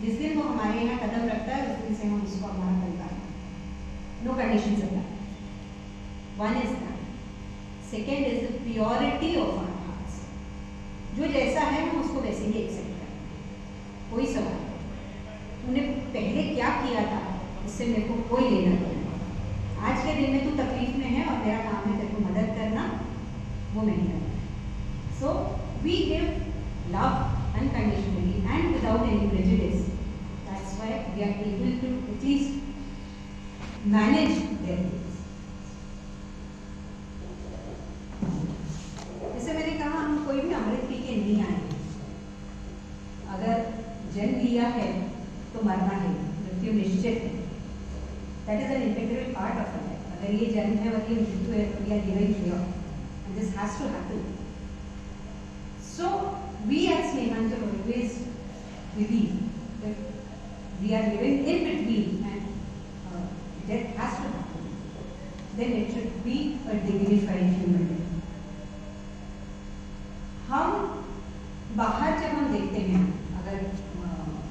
जिस दिन वो हमारे यहाँ कदम रखता है उस दिन से हम उसको हमारा परिवार है। No conditions apply. One is that. Second is the purity of our hearts. जो जैसा है हम उसको वैसे ही एक्सेप्ट करते हैं, कोई सवाल नहीं। उन्हें पहले क्या किया था इससे मेरे को कोई लेना देना। आज के दिन में तू तकलीफ में है और मेरा काम है तेरे को मदद करना, वो नहीं करना। So we give love unconditionally and without any prejudice. That's why we are able to at least manage their needs. जैसे मैंने कहा, हम कोई भी अमृत पी के नहीं आए। अगर जन्म लिया है तो मरना है, मृत्यु निश्चित है। That is an integral part of life. अगर ये जन्म है और ये मृत्यु है तो we are living here, and this has to happen. So we at Snehanjali always believe that we are living in between and death has to happen. Then it should be a dignified human being. हम बाहर जब हम देखते हैं, अगर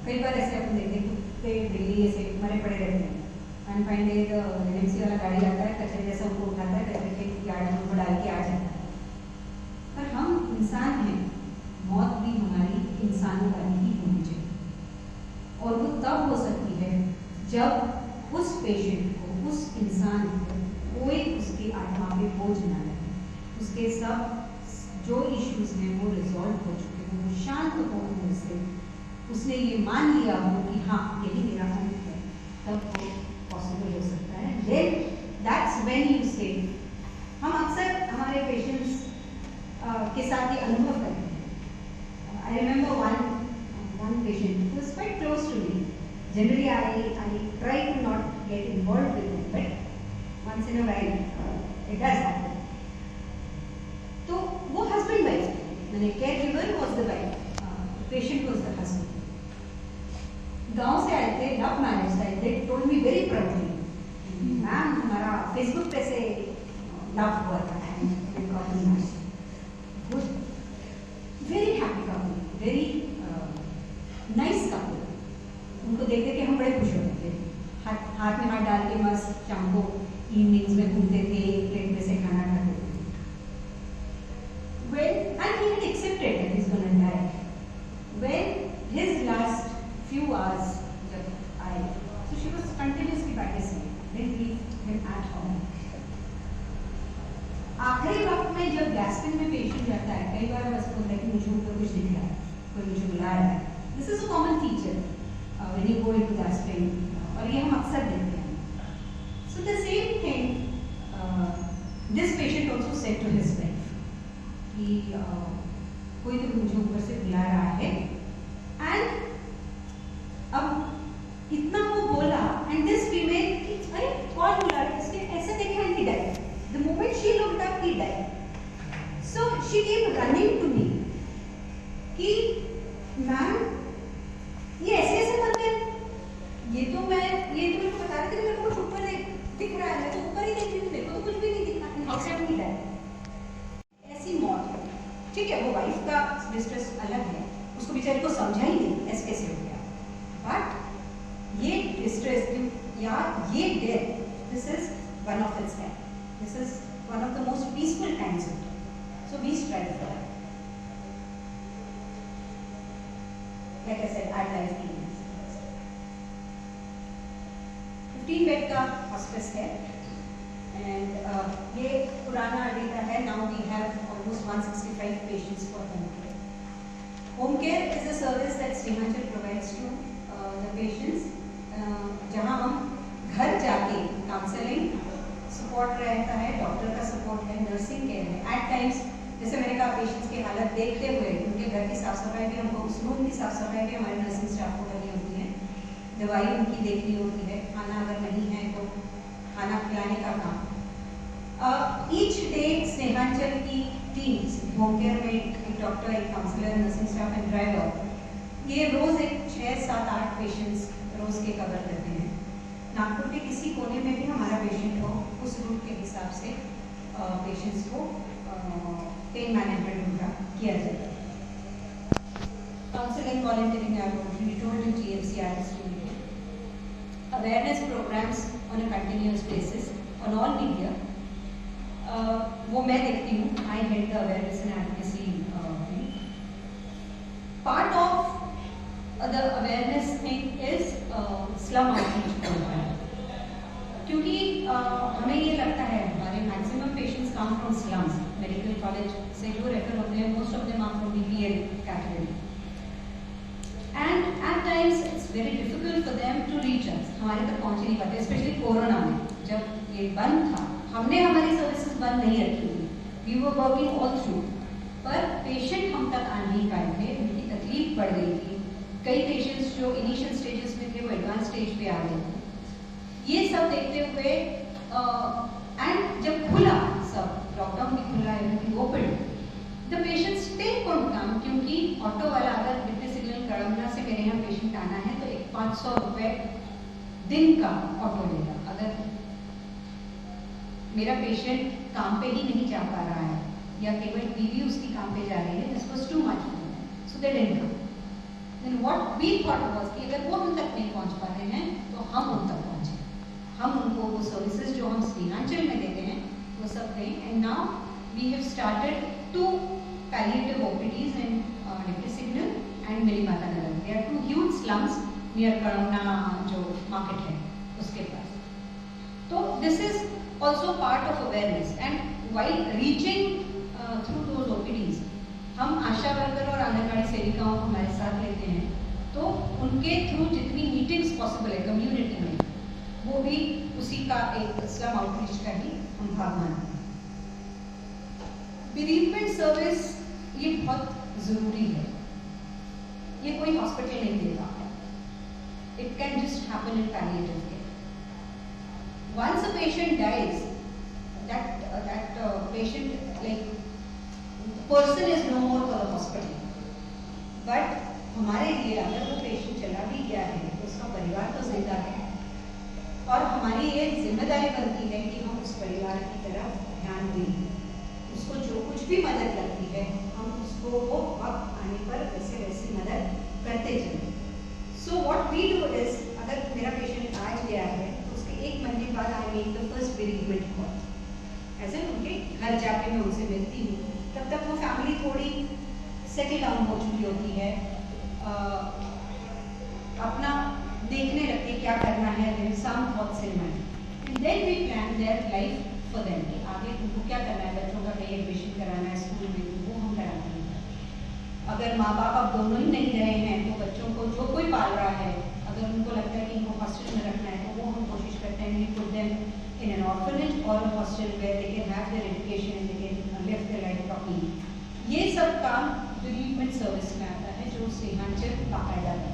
कई बार ऐसे अपन देखते हैं कुत्ते बिल्ली ऐसे मरे पड़े रहते हैं, एंड फाइनली एनएमसी वाला गाड़ी आता है, कचरे जैसा उनको उठाता है, कचरे के यार्ड में उनको डाल के आ जाता है। पर हम इंसान हैं, मौत भी हमारी इंसानों वाली ही होनी चाहिए, और वो तब हो सकती है जब उस पेशेंट को, उस इंसान को कोई उसकी आत्मा पे बोझ ना रहे, उसके सब जो इश्यूज हैं वो रिजॉल्व हो चुके हैं, वो शांत हो उनसे, उसने ये मान लिया हो कि हाँ यही मेरा अंत है, तब वो पॉसिबल हो सकता है। देन दैट्स व्हेन यू से, हम अक्सर हमारे पेशेंट्स के साथ ये अनुभव करते हैं। I remember one patient who was quite close to me. Generally, I try to not get involved with him, but once in a while it does happen. तो वो husband wife, मैंने caregiver was the wife, patient was the husband. गांव से आए थे, love marriage था, they told me very proudly, ma'am हमारा Facebook पे से love हुआ था and we got married. Good. Very happy couple, very nice couple. उनको देख के हम बड़े खुश होते थे, हाथ में हाथ डाल के मस्त शाम को इवनिंग्स में घूमते थे, प्लेट में से खाना खाते थे। When and he had accepted that he's gonna die. When his last few hours जब आए, so she was continuously by his side. Didn't leave him at आखिरी वक्त में जब गैस्पिंग में पेशेंट रहता है, कई बार ऐसा होता है कि मुझे ऊपर कुछ दिख रहा है, कोई मुझे बुला रहा है. This is a common feature when you go into gasping, और ये हम अक्सर देखते हैं. So the same thing this patient also said to his wife कि कोई तो मुझे ऊपर से बुला रहा है. एंड अब इतना वो बोला, एंड दिस फीमेल, अरे कौन बुला रहा है, इसने ऐसे देखा and he died. The moment she looked up, he died. So she came running to me कि मैम ये ऐसे ऐसे बनते हैं, ये तो मेरे को बता रहे थे कि मेरे को कुछ ऊपर दिख रहा है, मैं तो ऊपर ही देख रही हूँ, देखो तो कुछ भी नहीं दिख रहा. How can he die? ऐसी मौत है. ठीक है, वो वाइफ का डिस्ट्रेस अलग है, उसको बेचारी को समझा ही नहीं ऐसे कैसे हो गया. बट ये डिस्ट्रेस या ये death, this is one of its death. This is one of the most peaceful kinds of death. So we strive for that. Like I said, our life clinics. 15 bed का hospice है, and ये पुराना data है. Now we have almost 165 patients for home care. Home care is a service that Snehanchal provides to the patients, जहाँ हम घर जाके counselling support रहता है, डॉक्टर का सपोर्ट है, नर्सिंग केयर है. एट टाइम्स जैसे मैंने कहा, पेशेंट्स की हालत देखते हुए उनके घर की साफ सफाई भी हमको, उस रूम की साफ सफाई भी हमारे नर्सिंग स्टाफ को करनी होती है, दवाई उनकी देखनी होती है, खाना अगर नहीं है तो खाना खिलाने का काम. ईच डे स्नेहांचल की टीम्स, होम केयर में एक डॉक्टर, एक counsellor, nursing staff and driver, ये रोज़ एक 6, 7, 8 पेशेंट्स रोज़ के कवर करते हैं. नागपुर के किसी कोने में भी हमारा पेशेंट हो, उस रूट के हिसाब से पेशेंट्स को पेन मैनेजमेंट उनका किया जाता है. Counselling, volunteering, we told in TFC awareness programs on a continuous basis on all media. वो मैं देखती हूँ. I head the awareness and advocacy thing. Part of the awareness thing is slum outreach program. क्योंकि हमें ये लगता है हमारे maximum patients come from slums. Medical college से जो रेफर होते हैं, most of them are from BPL category, and at times it's very difficult for them to reach us. हमारे तक पहुंच नहीं पाते, स्पेशली कोरोना में जब ये बंद था. हमने हमारी सर्विसेज बंद नहीं रखी थी, we were working all through, पर पेशेंट हम तक आ नहीं पाए थे, उनकी तकलीफ बढ़ गई थी. कई पेशेंट्स जो इनिशियल स्टेजेस में थे वो एडवांस स्टेज पे आ गए थे. ये सब देखते हुए एंड जब खुला सब, लॉकडाउन भी खुला, everything open, the patients still can't come, क्योंकि ऑटो वाला अगर विद्या सिग्नल कड़मना से मेरे यहाँ पेशेंट आना है तो एक 500 रुपये दिन का ऑटो लेगा. अगर मेरा पेशेंट काम पे ही नहीं जा पा रहा है या केवल बीवी उसकी काम पे जा रही है, this was too much for them, so they didn't come. Then what we thought was कि अगर वो हम तक नहीं पहुंच पा रहे हैं तो हम उन तक पहुंचे, हम उनको वो सर्विसेज जो हम स्नेहांचल में देते हैं वो सब दें. And now we have started 2 palliative OPDs in Deputy Signal and Mirimata Nagar. There are 2 huge slums near Kadamna जो market है उसके पास. तो this is also part of awareness, and while reaching through those OPDs, हम आशा worker और आंगनबाड़ी सेविकाओं को हमारे साथ लेते हैं, तो उनके थ्रू जितनी मीटिंग्स पॉसिबल है कम्युनिटी में, वो भी उसी का एक स्लम आउटरीच का ही हम भाग मानते हैं. बेरीजमेंट सर्विस ये बहुत ज़रूरी है, ये कोई हॉस्पिटल नहीं देता है. It can just happen in palliative care. Once a patient dies, that patient like person is no more for the hospital. But हमारे लिए अगर वो पेशेंट चला भी गया है तो उसका परिवार तो जिंदा है, और हमारी ये जिम्मेदारी बनती है कि हम उस परिवार की तरफ ध्यान दें, उसको जो कुछ भी मदद लगती है हम उसको वो वक्त आने पर वैसे वैसी मदद करते चलें. So what we do is, अगर मेरा पेशेंट आज गया है तो उसके 1 महीने बाद I make the first bereavement call. ऐसे उनके घर जाके मैं उनसे मिलती हूँ. तब तक वो फैमिली थोड़ी सेटल डाउन हो चुकी होती है, अपना देखने लगते क्या करना है, some thoughts in mind, and then we plan their life for them. आगे उनको क्या करना है, बच्चों कहीं एडमिशन कराना है स्कूल में तो वो हम कराते हैं। अगर माँ बाप अब दोनों ही नहीं रहे हैं तो बच्चों को जो कोई पाल रहा है, अगर उनको लगता है कि इनको हॉस्टल में रखना है तो वो हम कोशिश करते हैं कि put them in an orphanage और a hostel where they can have their education, they can live their life properly. ये सब काम डिलीवमेंट सर्विस में आता है जो स्नेहांचल बाकायदा है।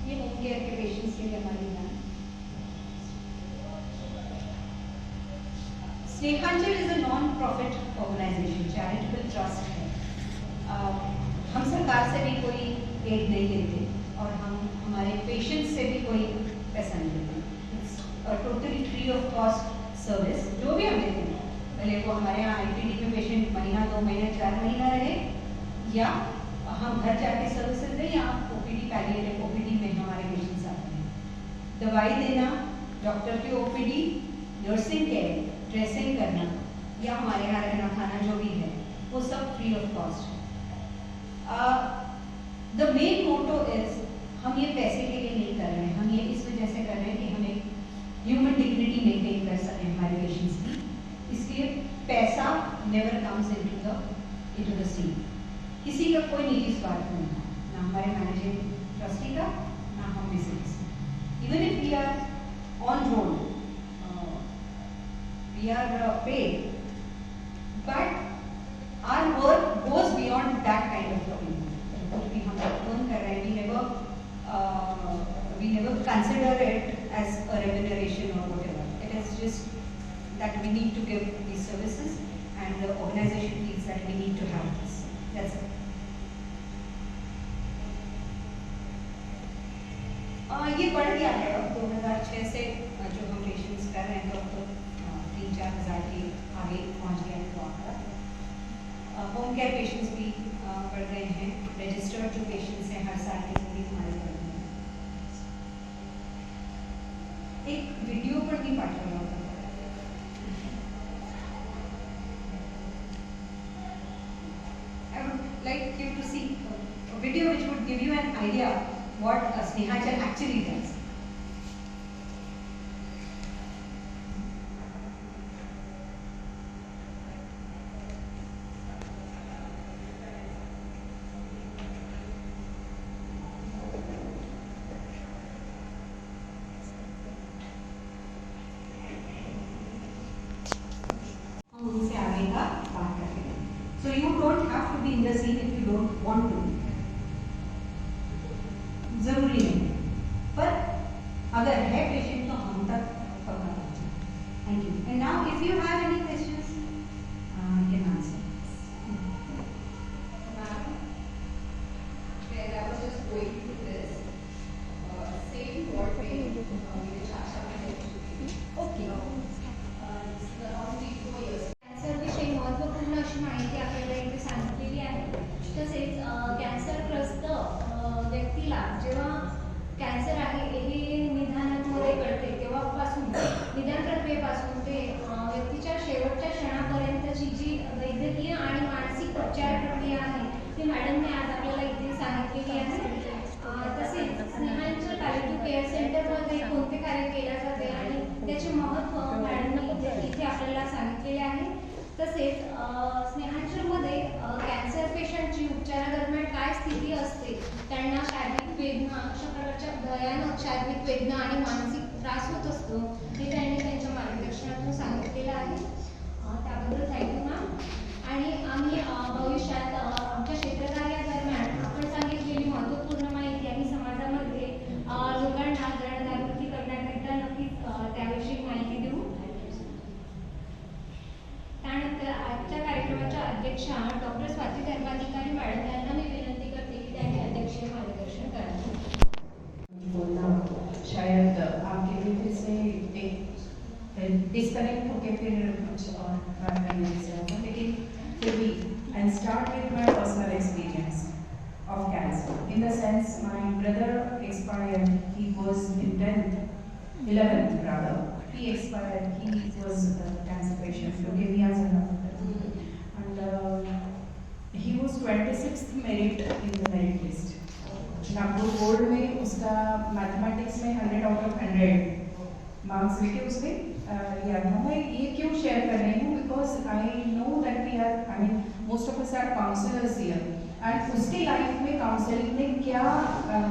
ये होम केयर के पेशेंट्स के लिए हमारी है। Snehanchal is a non profit organisation, charitable trust है। हम सरकार से भी कोई एड नहीं लेते और हम हमारे पेशेंट्स से भी कोई पैसा नहीं लेते। It's totally free of cost service जो भी हम देते हैं, भले वो हमारे यहाँ IPD में पेशेंट महीना 2 महीने 4 महीना रहे या हम घर जाके सर्विसेज दें या OPD पैलिएटिव OPD में हमारे पेशेंट्स आते हैं। दवाई देना, डॉक्टर की OPD, नर्सिंग केयर, ड्रेसिंग करना या हमारे यहाँ रहना खाना जो भी है वो सब फ्री ऑफ कॉस्ट है। द मेन मोटो इज हम ये पैसे के लिए नहीं कर रहे हैं, हम ये इस वजह से कर रहे हैं कि हम एक ह्यूमन डिग्निटी मेंटेन कर सकें हमारे पेशेंट्स की। इसलिए पैसा never comes into the scene. किसी का कोई निजी स्वार्थ नहीं है, ना हमारे मैनेजिंग ट्रस्टी का, ना हम business. Even if we are on road, we are paid, but our work goes beyond that kind of work. कुछ भी हम earn कर रहे हैं, we never consider it as a remuneration or whatever. It is just that we need to give these services and the organization feels that we need to have this. That's it. ये बढ़ गया है अब 2006 से जो हम patients कर रहे हैं तो 3-4 हज़ार के आगे पहुंच गया है तो आंकड़ा। होम केयर पेशेंट्स भी बढ़ गए हैं, रजिस्टर्ड जो पेशेंट्स हैं हर साल के भी हमारे बढ़ गए हैं। एक वीडियो पर भी पाठवला होता है। I would like you to see a video which would give you an idea what a Snehanchal actually does. उनसे आगे का बात करेंगे। So you don't have to be in the scene if you don't want to. जरूरी नहीं, पर अगर है पेशेंट तो हम तक पकड़ा पहुंचे। Thank you. And now if you have any questions, you can answer. When I was just going through this, same word pain, which Asha mentioned. Okay. Around 3-4 years. कॅन्सरविषयी महत्त्वपूर्ण अशी माहिती आपल्याला इथे सांगितलेली आहे. तसेच कॅन्सरग्रस्त व्यक्तीला जेव्हा कॅन्सर आहे हे निदानाद्वारे कळते तेव्हापासून निदान प्रक्रियेपासून ते व्यक्तीच्या शेवटच्या क्षणापर्यंतची जी वैद्यकीय आणि मानसिक उपचार प्रक्रिया आहे ती मॅडमने आज आपल्याला इथे सांगितलेली आहे. तसेच स्नेहांचल पॅलिएटिव्ह केअर सेंटरमध्ये कोणते कार्य केले जाते आणि त्याचे महत्त्व मॅडमने इथे आपल्याला सांगितलेले आहे. तसेच स्नेहांचलमध्ये कॅन्सर पेशंटची उपचारादरम्यान काय स्थिती असते, त्यांना शारीरिक वेदना, अशा प्रकारच्या भयानक शारीरिक वेदना आणि मानसिक त्रास होत असतो हे त्यांनी त्यांच्या मार्गदर्शनातून सांगितलेलं आहे. त्याबद्दल थँक्यू मॅम. आणि आम्ही भविष्यात आमच्या क्षेत्रकार्यादरम्यान आपण सांगितलेली महत्त्वपूर्ण माहिती आम्ही समाजामध्ये लोकांना जनजागृती करण्याकरिता नक्कीच त्याविषयी माहिती देऊ. त्यानंतर आजच्या कार्यक्रमाच्या अध्यक्षा डॉक्टर स्वाती धर्माधिकारी मॅडम यांना मी विनंती करते की त्यांनी अध्यक्षीय मार्गदर्शन करावे. बोलना शायद आपके भी फिर से एक डिस्कनेक्ट होके फिर कुछ और बात करने से होगा, लेकिन फिर भी I start with my personal experience of cancer in the sense my brother expired, he was in 11th rather, he expired, he was a cancer patient, leukemia and he was 26th merit in the merit list. Nagpur board में उसका mathematics में 100 out of 100 marks लेके उसने लिया था. मैं ये क्यों शेयर कर रही हूँ of us are counsellors here and उसके लाइफ में काउंसलिंग ने क्या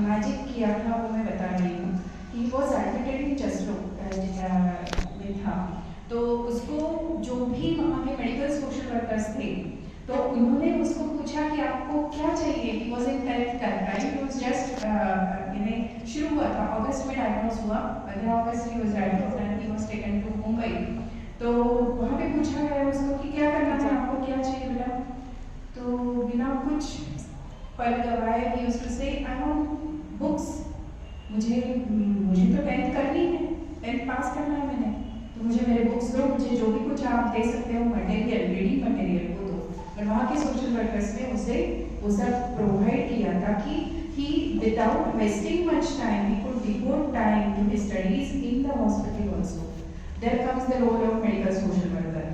मैजिक किया था वो मैं बता रही हूँ. ही वॉज एडमिटेड इन चेस्टो में था. तो उसको जो भी वहाँ पे मेडिकल सोशल वर्कर्स थे तो उन्होंने उसको पूछा कि आपको क्या चाहिए. He was in 10th time. It was just शुरू हुआ था अगस्त में डायग्नोज हुआ. 15 August he was diagnose and he was taken to Mumbai. तो वहाँ पे पूछा गया उसको कि क्या करना है आपको, क्या चाहिए बेटा. तो बिना कुछ पल गवाए ही यूज्ड टू से आई वांट बुक्स. मुझे तो 10th करनी है, 10th पास करना है मैंने, तो मुझे मेरे बुक्स दो, मुझे जो भी कुछ आप दे सकते हो मटेरियल, रीडिंग मटेरियल वो दो. और वहाँ के सोशल वर्कर्स ने उसे वो सब प्रोवाइड किया ताकि he without wasting much time he could devote time to his studies in the hospital also. There comes the role of medical social worker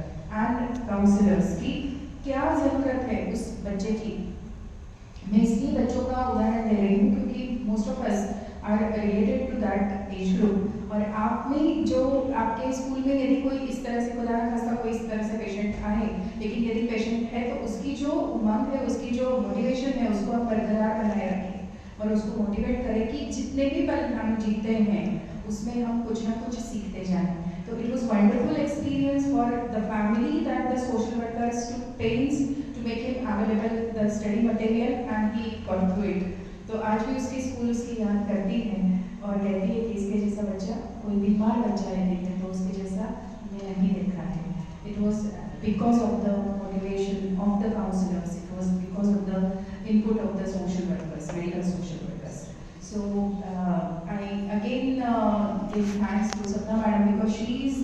and counselors की क्या ज़रूरत है उस बच्चे की. मैं इसलिए बच्चों का उदाहरण ले रही हूँ क्योंकि most of us are related to that age group. और आप में जो आपके स्कूल में यदि कोई इस तरह से खुदा ना खास्ता कोई इस तरह से पेशेंट आए, लेकिन यदि पेशेंट है तो उसकी जो उमंग है, उसकी जो मोटिवेशन है उसको आप बरकरार बनाए रखें और उसको मोटिवेट करें कि जितने भी पल हम जीते हैं उसमें हम कुछ ना कुछ सीखते जाएं. तो it was wonderful experience for the family that the social workers took pains to make him available the study material and he got through it. तो आज भी उसकी स्कूल उसकी याद करती है और कहती है कि इसके जैसा बच्चा, कोई बीमार बच्चा है देखे तो उसके जैसा मैं नहीं देखा है. It was because of the motivation of the counselors. It was because of the input of the social workers, medical social workers. So I again give thanks to Sapna madam because she is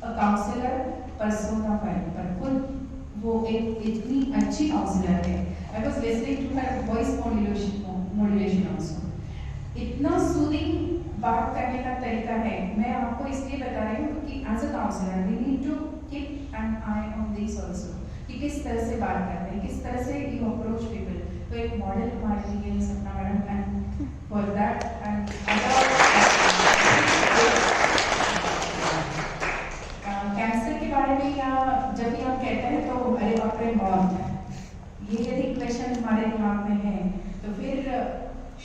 a counselor persona पर खुद वो एक इतनी अच्छी counsellor है. I was listening to her voice modulation also. इतना soothing बात करने का तरीका है. मैं आपको इसलिए बता रही हूँ क्योंकि as a counsellor we need to keep an eye on this also कि किस तरह से बात करते हैं, किस तरह से यू अप्रोच पीपल. तो एक मॉडल हमारे लिए सपना madam and for that and cancer के बारे में या जब भी आप कहते हैं तो अरे बाप रे मौत, ये यदि क्वेश्चन हमारे दिमाग में है तो फिर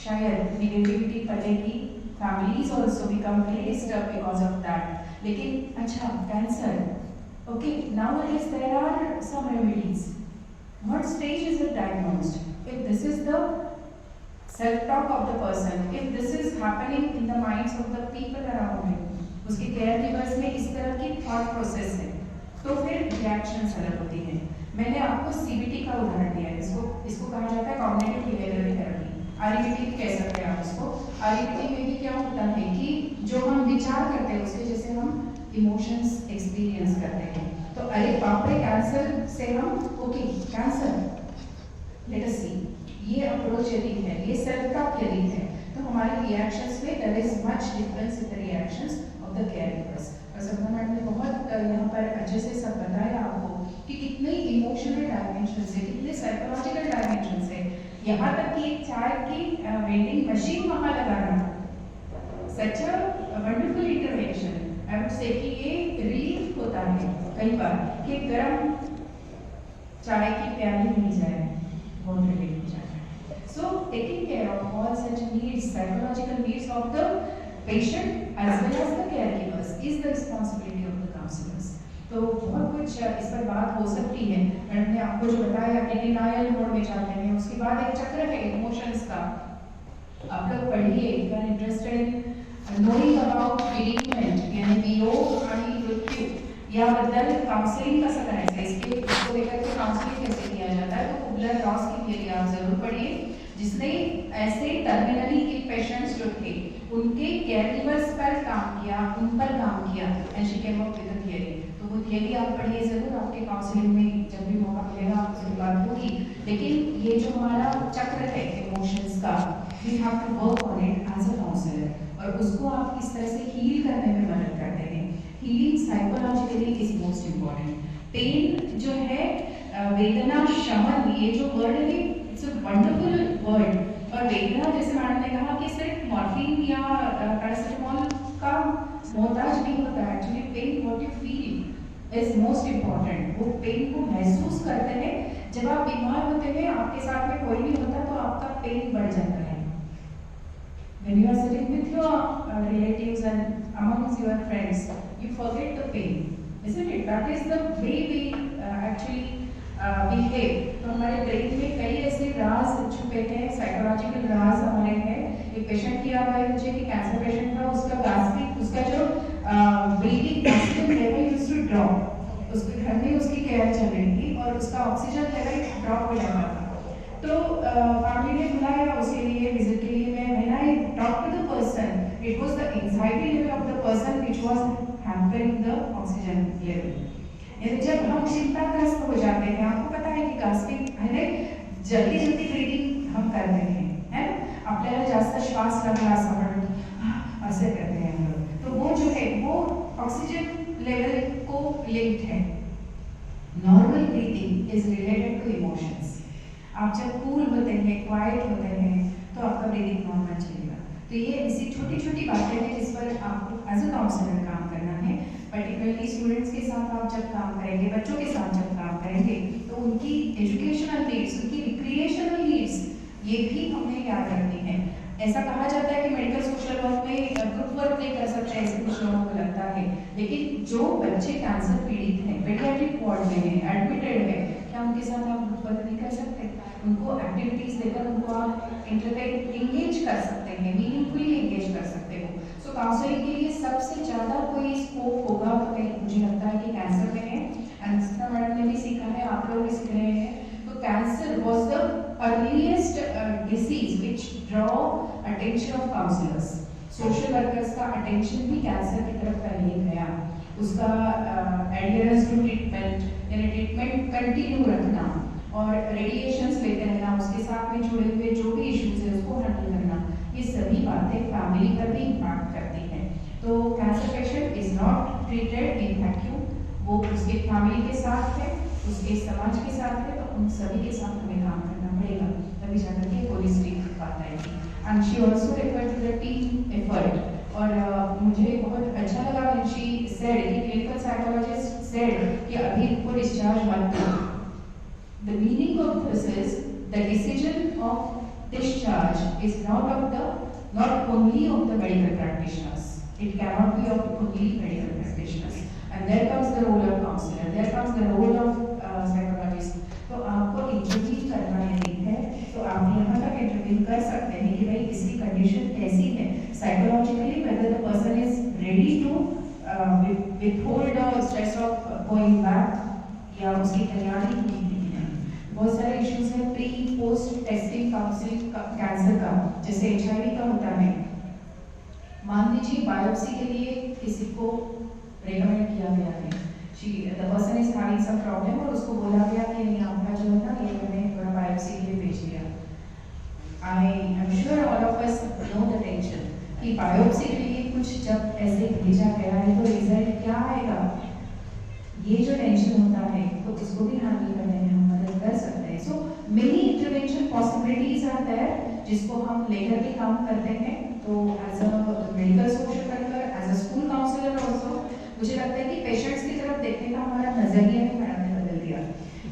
शायद निगेटिविटी फैलेगी. Families also become placed up because of that. लेकिन अच्छा cancer, okay, nowadays there are some remedies. What stage is it diagnosed? If this is the self-talk of the person, if this is happening in the minds of the people around him, उसके care givers में इस तरह की thought process है तो फिर reactions अलग होती हैं. मैंने आपको सीबीटी का उदाहरण दिया है. इसको कहा जाता है कॉग्निटिव बिहेवियरल थेरेपी. आरईबीटी भी कह सकते हैं आप इसको. आरईबीटी में भी क्या होता है कि जो हम विचार करते हैं उसके जैसे हम इमोशंस एक्सपीरियंस करते हैं. तो अरे बाप रे कैंसर से हम ओके कैंसर लेट अस सी, ये अप्रोच यदि है, ये सेल्फ टॉक यदि है तो हमारे रिएक्शंस में there is much difference in the reactions of the care givers. और सपना मैडम ने बहुत यहाँ पर अच्छे से सब बताया आपको कि कितने इमोशनल डायमेंशन है, कितने साइकोलॉजिकल डायमेंशन है. यहाँ तक कि एक चाय की वेंडिंग मशीन वहाँ लगाना such a wonderful intervention. I would say कि ये रिलीफ होता है कई बार कि गर्म चाय की प्याली मिल जाए, बहुत रिलीफ हो जाता है. So taking care of all such needs, psychological needs of the patient as well as the caregivers is the responsibility of the counselors. तो बहुत कुछ इस पर बात हो सकती है. मैंने आपको जो बताया कि डिनायल मोड में जाते हैं, उसके बाद एक चक्र है इमोशंस का. आप लोग पढ़िए, if you are interested in knowing about bereavement यानी वियोग आणि मृत्यू याबद्दल काउंसलिंग कसं करायचं, इसको लेकर के काउंसलिंग कैसे किया जाता है, तो कुबलर रॉस की थियरी आप जरूर पढ़िए जिसने ऐसे टर्मिनली इल पेशेंट्स जो थे उनके केयरगिवर्स पर काम किया, उन पर काम किया and she came up with a theory. तो वो थियरी आप पढ़िए जरूर. आपके काउंसलिंग में जब भी मौका मिलेगा आपसे बात होगी. लेकिन ये जो हमारा चक्र है इमोशंस का, we have to work on it as a counsellor और उसको आप किस तरह से हील करने में मदद करते हैं. Healing psychologically is most important. Pain जो है, वेदना शमन, ये जो वर्ड है इट्स अ वंडरफुल वर्ड. और वेदना जैसे मैडम ने कहा कि सिर्फ मॉर्फिन या पैरासिटामोल का मोहताज नहीं होता है. Actually pain what you feel is most important. वो पेन को महसूस करते हैं जब आप बीमार होते हैं, आपके साथ में कोई नहीं होता तो आपका पेन बढ़ जाता है. When you are sitting with your relatives and amongst your friends, you forget the pain, isn't it? That is the way we actually behave. तो हमारे ब्रेन में कई ऐसे राज छुपे हैं, साइकोलॉजिकल राज हमारे हैं. एक पेशेंट की याद आई मुझे कि कैंसर पेशेंट था, उसका गास्ट्रिक, उसका जो breathing oxygen level used to drop. उसके घर में उसकी केयर चल रही थी और उसका ऑक्सीजन लेवल ड्रॉप हो जाता था. तो फैमिली ने बुलाया उसके लिए विजिट के लिए. मैं when I talk to the person, it was the anxiety level of the person which was hampering the oxygen level. यानी जब हम चिंताग्रस्त हो जाते हैं, आपको पता है कि गास्पिंग है, जल्दी जल्दी ब्रीदिंग हम करते हैं, है ना, आपल्याला जास्त श्वास लागला असं म्हणून असे करते हैं हम लोग. तो वो जो है वो ऑक्सीजन लेवल को लिंक्ड है. Normal breathing is related to emotions. आप जब कूल होते हैं, क्वाइट होते हैं, तो आपका ब्रीदिंग नॉर्मल चलेगा. तो ये ऐसी छोटी छोटी बातें हैं जिस पर आपको एज अ काउंसलर काम करना है. पर्टिकुलरली स्टूडेंट्स के साथ आप जब काम करेंगे, बच्चों के साथ जब काम करेंगे, तो उनकी एजुकेशनल नीड्स, उनकी रिक्रिएशनल नीड्स, ये भी हमें याद रखनी है. ऐसा कहा जाता है कि मेडिकल सोशल वर्क में ग्रुप वर्क नहीं कर सकते, ऐसे कुछ लोगों को लगता है. लेकिन जो बच्चे कैंसर पीड़ित हैं, पेडियाट्रिक वार्ड में हैं, एडमिटेड है, क्या उनके साथ आप ग्रुप वर्क नहीं कर सकते? उनको एक्टिविटीज देकर उनको आप एंगेज कर सकते हैं, मीनिंगफुली एंगेज कर सकते हो. सो काउंसलिंग के लिए सबसे ज़्यादा कोई स्कोप होगा तो मुझे लगता है कि कैंसर में है. एंड जितना मैडम ने भी सीखा है, आप लोग भी सीख रहे हैं. तो cancer was the earliest disease which draw attention of counsellors. Social workers का अटेंशन भी कैंसर की तरफ पहले गया. उसका एडहेरेंस टू ट्रीटमेंट, यानी ट्रीटमेंट कंटिन्यू रखना और रेडिएशंस लेते रहना, उसके साथ में जुड़े हुए जो भी इश्यूज है उसको हैंडल करना, ये सभी बातें फैमिली पर भी इम्पैक्ट करती हैं. तो cancer patient is not treated in vacuum. वो उसके फैमिली के साथ है, उसके समाज के साथ है, तो उन सभी के साथ हमें काम करना पड़ेगा, तभी जाकर के होलिस्टिक बात आएगी. And she also refer to the team effort. और मुझे बहुत अच्छा लगा व्हेन शी सेड कि क्लिनिकल साइकोलॉजिस्ट सेड कि अभी उनको डिस्चार्ज मत करो. The meaning of this is the decision of discharge is not only of the medical practitioners. It cannot be of only medical practitioners. And there comes the role of counselor. There comes the role of psychologist. तो आपको interview करना यदि है तो आप यहाँ तक interview कर सकते हैं कि भाई इसकी कंडीशन कैसी है psychologically, whether the person is ready to withhold the stress of going back या उसकी तैयारी नहीं है. बहुत सारे इश्यूज हैं pre post testing counselling cancer का, जैसे HIV का होता है. मान लीजिए बायोप्सी के लिए किसी को रेकमेंड किया गया है, the person is having some problem और उसको बोला गया कि नहीं आपका जो है ना ये मैंने थोड़ा बायोप्सी के लिए भेज दिया. I am sure all of us know the tension कि बायोप्सी के लिए कुछ जब ऐसे भेजा गया है तो रिजल्ट क्या आएगा, ये जो टेंशन होता है तो इसको भी हैंडल करने में हम मदद कर सकते हैं. So many intervention possibilities are there जिसको हम लेकर के काम करते हैं. तो as a medical social worker, as a school counsellor also मुझे लगता है कि पेशेंट्स की तरफ देखने का हमारा नजरिया भी मैडम ने बदल दिया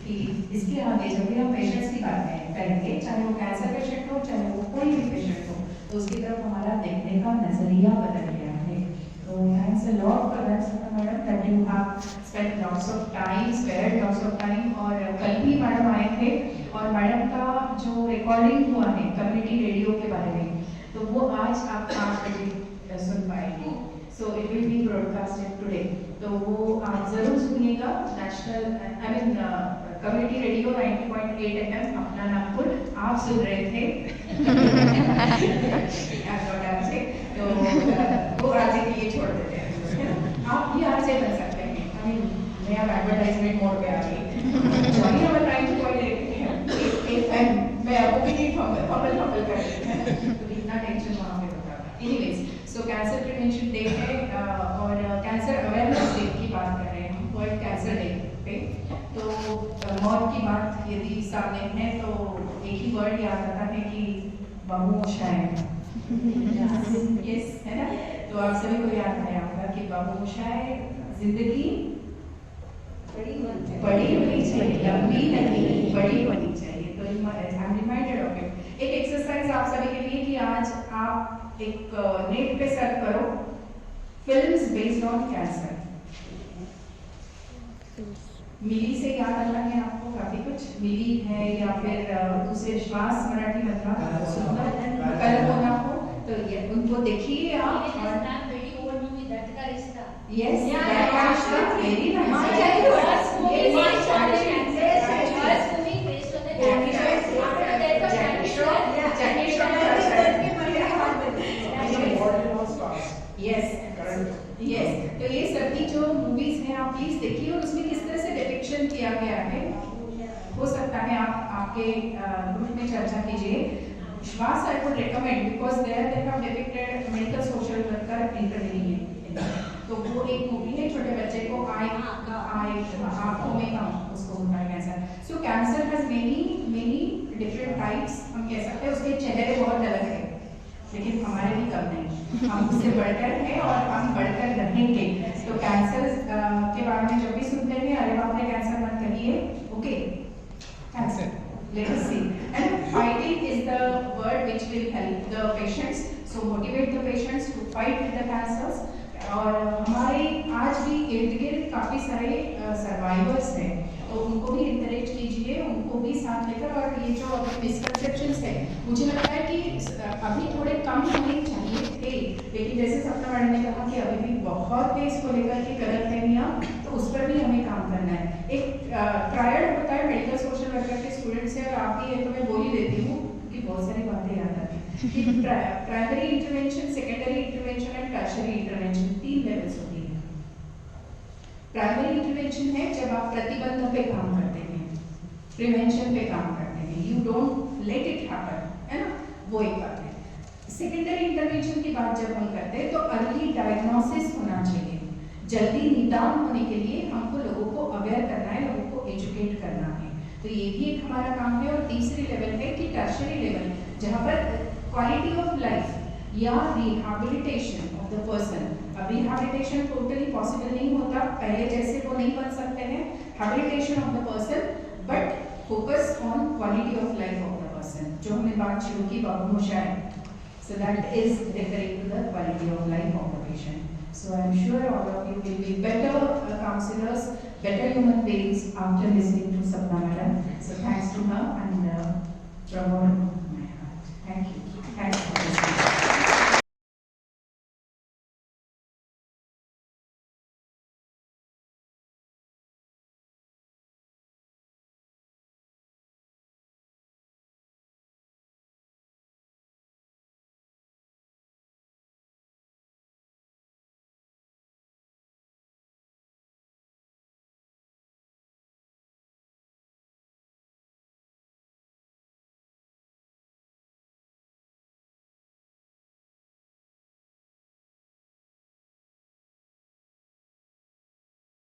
कि इसके आगे जब भी हम पेशेंट्स की बात करेंगे, चाहे वो कैंसर पेशेंट हो चाहे वो कोई भी पेशेंट हो, तो उसकी तरफ हमारा देखने का नजरिया बदल गया है. तो thanks a lot for that madam that you have spend lots of time, spared lots of time. और कल भी मैडम आए थे और मैडम का जो रिकॉर्डिंग हुआ है कम्युनिटी रेडियो के बारे में, तो वो आज आप 5 बजे सुन पाएंगे. So it will be broadcasted today. तो वो आप जरूर सुनिएगा. नेशनल कम्युनिटी रेडियो 90.8 FM अपना नागपुर आप सुन रहे थे. तो वो आरजे के लिए छोड़ देते हैं, आप भी आरजे बन सकते हैं. मैं अब एडवर्टाइजमेंट मोड पे आ गई. जॉइन अवर 90.8 FM मैं आपको भी फंबल कर रही हूँ, तो इतना टेंशन वहाँ पे होता था. एनीवेज, सो कैंसर प्रिवेंशन डे है और कैंसर अवेयरनेस डे की बात कर रहे हैं हम, वर्ल्ड कैंसर डे पे. तो मौत की बात यदि सामने है तो एक ही वर्ड याद आता है कि बाबूमोशाय. यस, है ना. तो आप सभी को याद है आपका कि बाबूमोशाय जिंदगी बड़ी होनी चाहिए, लंबी नहीं, बड़ी एक नेट पे सर्च करो फिल्म्स बेस्ड ऑन कैंसर। मिली से याद आता है आपको काफी कुछ? मिली है या फिर दूसरे श्वास मराठी मतलब कल्पना हो, तो ये उनको देखिए आप। Yes, that was very nice. My childhood was movie, my childhood. Yes, was movie based on the Jackie characters. Chan. After the death of Jackie Jackie Chan. Chan, Jackie Chan. Yes, तो ये सभी जो movies हैं आप please देखिए और उसमें किस तरह से डिपिक्शन किया गया है। हो सकता है आप आपके ग्रुप में चर्चा कीजिए। Shwaas I would recommend because there they have depicted medical social worker interviewing. तो वो एक मूवी है, छोटे बच्चे को आंखों में उसको होता है cancer. So cancer has many different types. हम कह सकते हैं उसके चेहरे बहुत अलग है, लेकिन हमारे भी कम नहीं, हम उससे बढ़कर हैं और हम बढ़कर रहेंगे। तो कैंसर के बारे में जब भी सुनते हैं, अरे बाप रे कैंसर मत कहिए, okay cancer, let us see. And fighting is the word which will help the patients. So motivate the patients to fight with the cancers. और हमारे आज भी इर्द गिर्द काफी सारे सर्वाइवर्स हैं, तो उनको भी इंकरेज कीजिए, उनको भी साथ लेकर। और ये जो अभी मिसकंसेप्शंस है, मुझे लगता है कि अभी थोड़े कम होने चाहिए थे, लेकिन जैसे सपना मैडम ने कहा कि अभी भी बहुत है इसको लेकर के गलतफहमियां, तो उस पर भी हमें काम करना है। एक ट्रायल होता है मेडिकल सोशल वर्कर के स्टूडेंट से, और आप भी है तो मैं बोल ही देती हूँ क्योंकि बहुत सारी बातें याद आती हैं। Primary intervention, secondary intervention and tertiary intervention 3 levels होती है। प्राइमरी इंटरवेंशन है जब आप प्रतिबंध पे काम करते हैं, प्रिवेंशन पे काम करते हैं, you don't let it happen, है ना, वो एक बात है। सेकेंडरी इंटरवेंशन की बात जब हम करते हैं तो अर्ली डायग्नोसिस होना चाहिए, जल्दी निदान होने के लिए हमको लोगों को अवेयर करना है, लोगों को एजुकेट करना है, तो ये भी एक हमारा काम है। और तीसरी लेवल है कि टर्शरी लेवल, जहाँ पर क्वालिटी ऑफ लाइफ या रिहैबिलिटेशन ऑफ द पर्सन। अब रिहैबिलिटेशन टोटली पॉसिबल नहीं होता, पहले जैसे वो नहीं बन सकते हैं, habilitation of the person, but focus on quality of life of the person, जो हमने बात शुरू की बाबू शायद, so that is referring to the quality of life of the patient. So I am sure all of you will be better counselors, better human beings after listening to Sapna Madam. So thanks to her and from our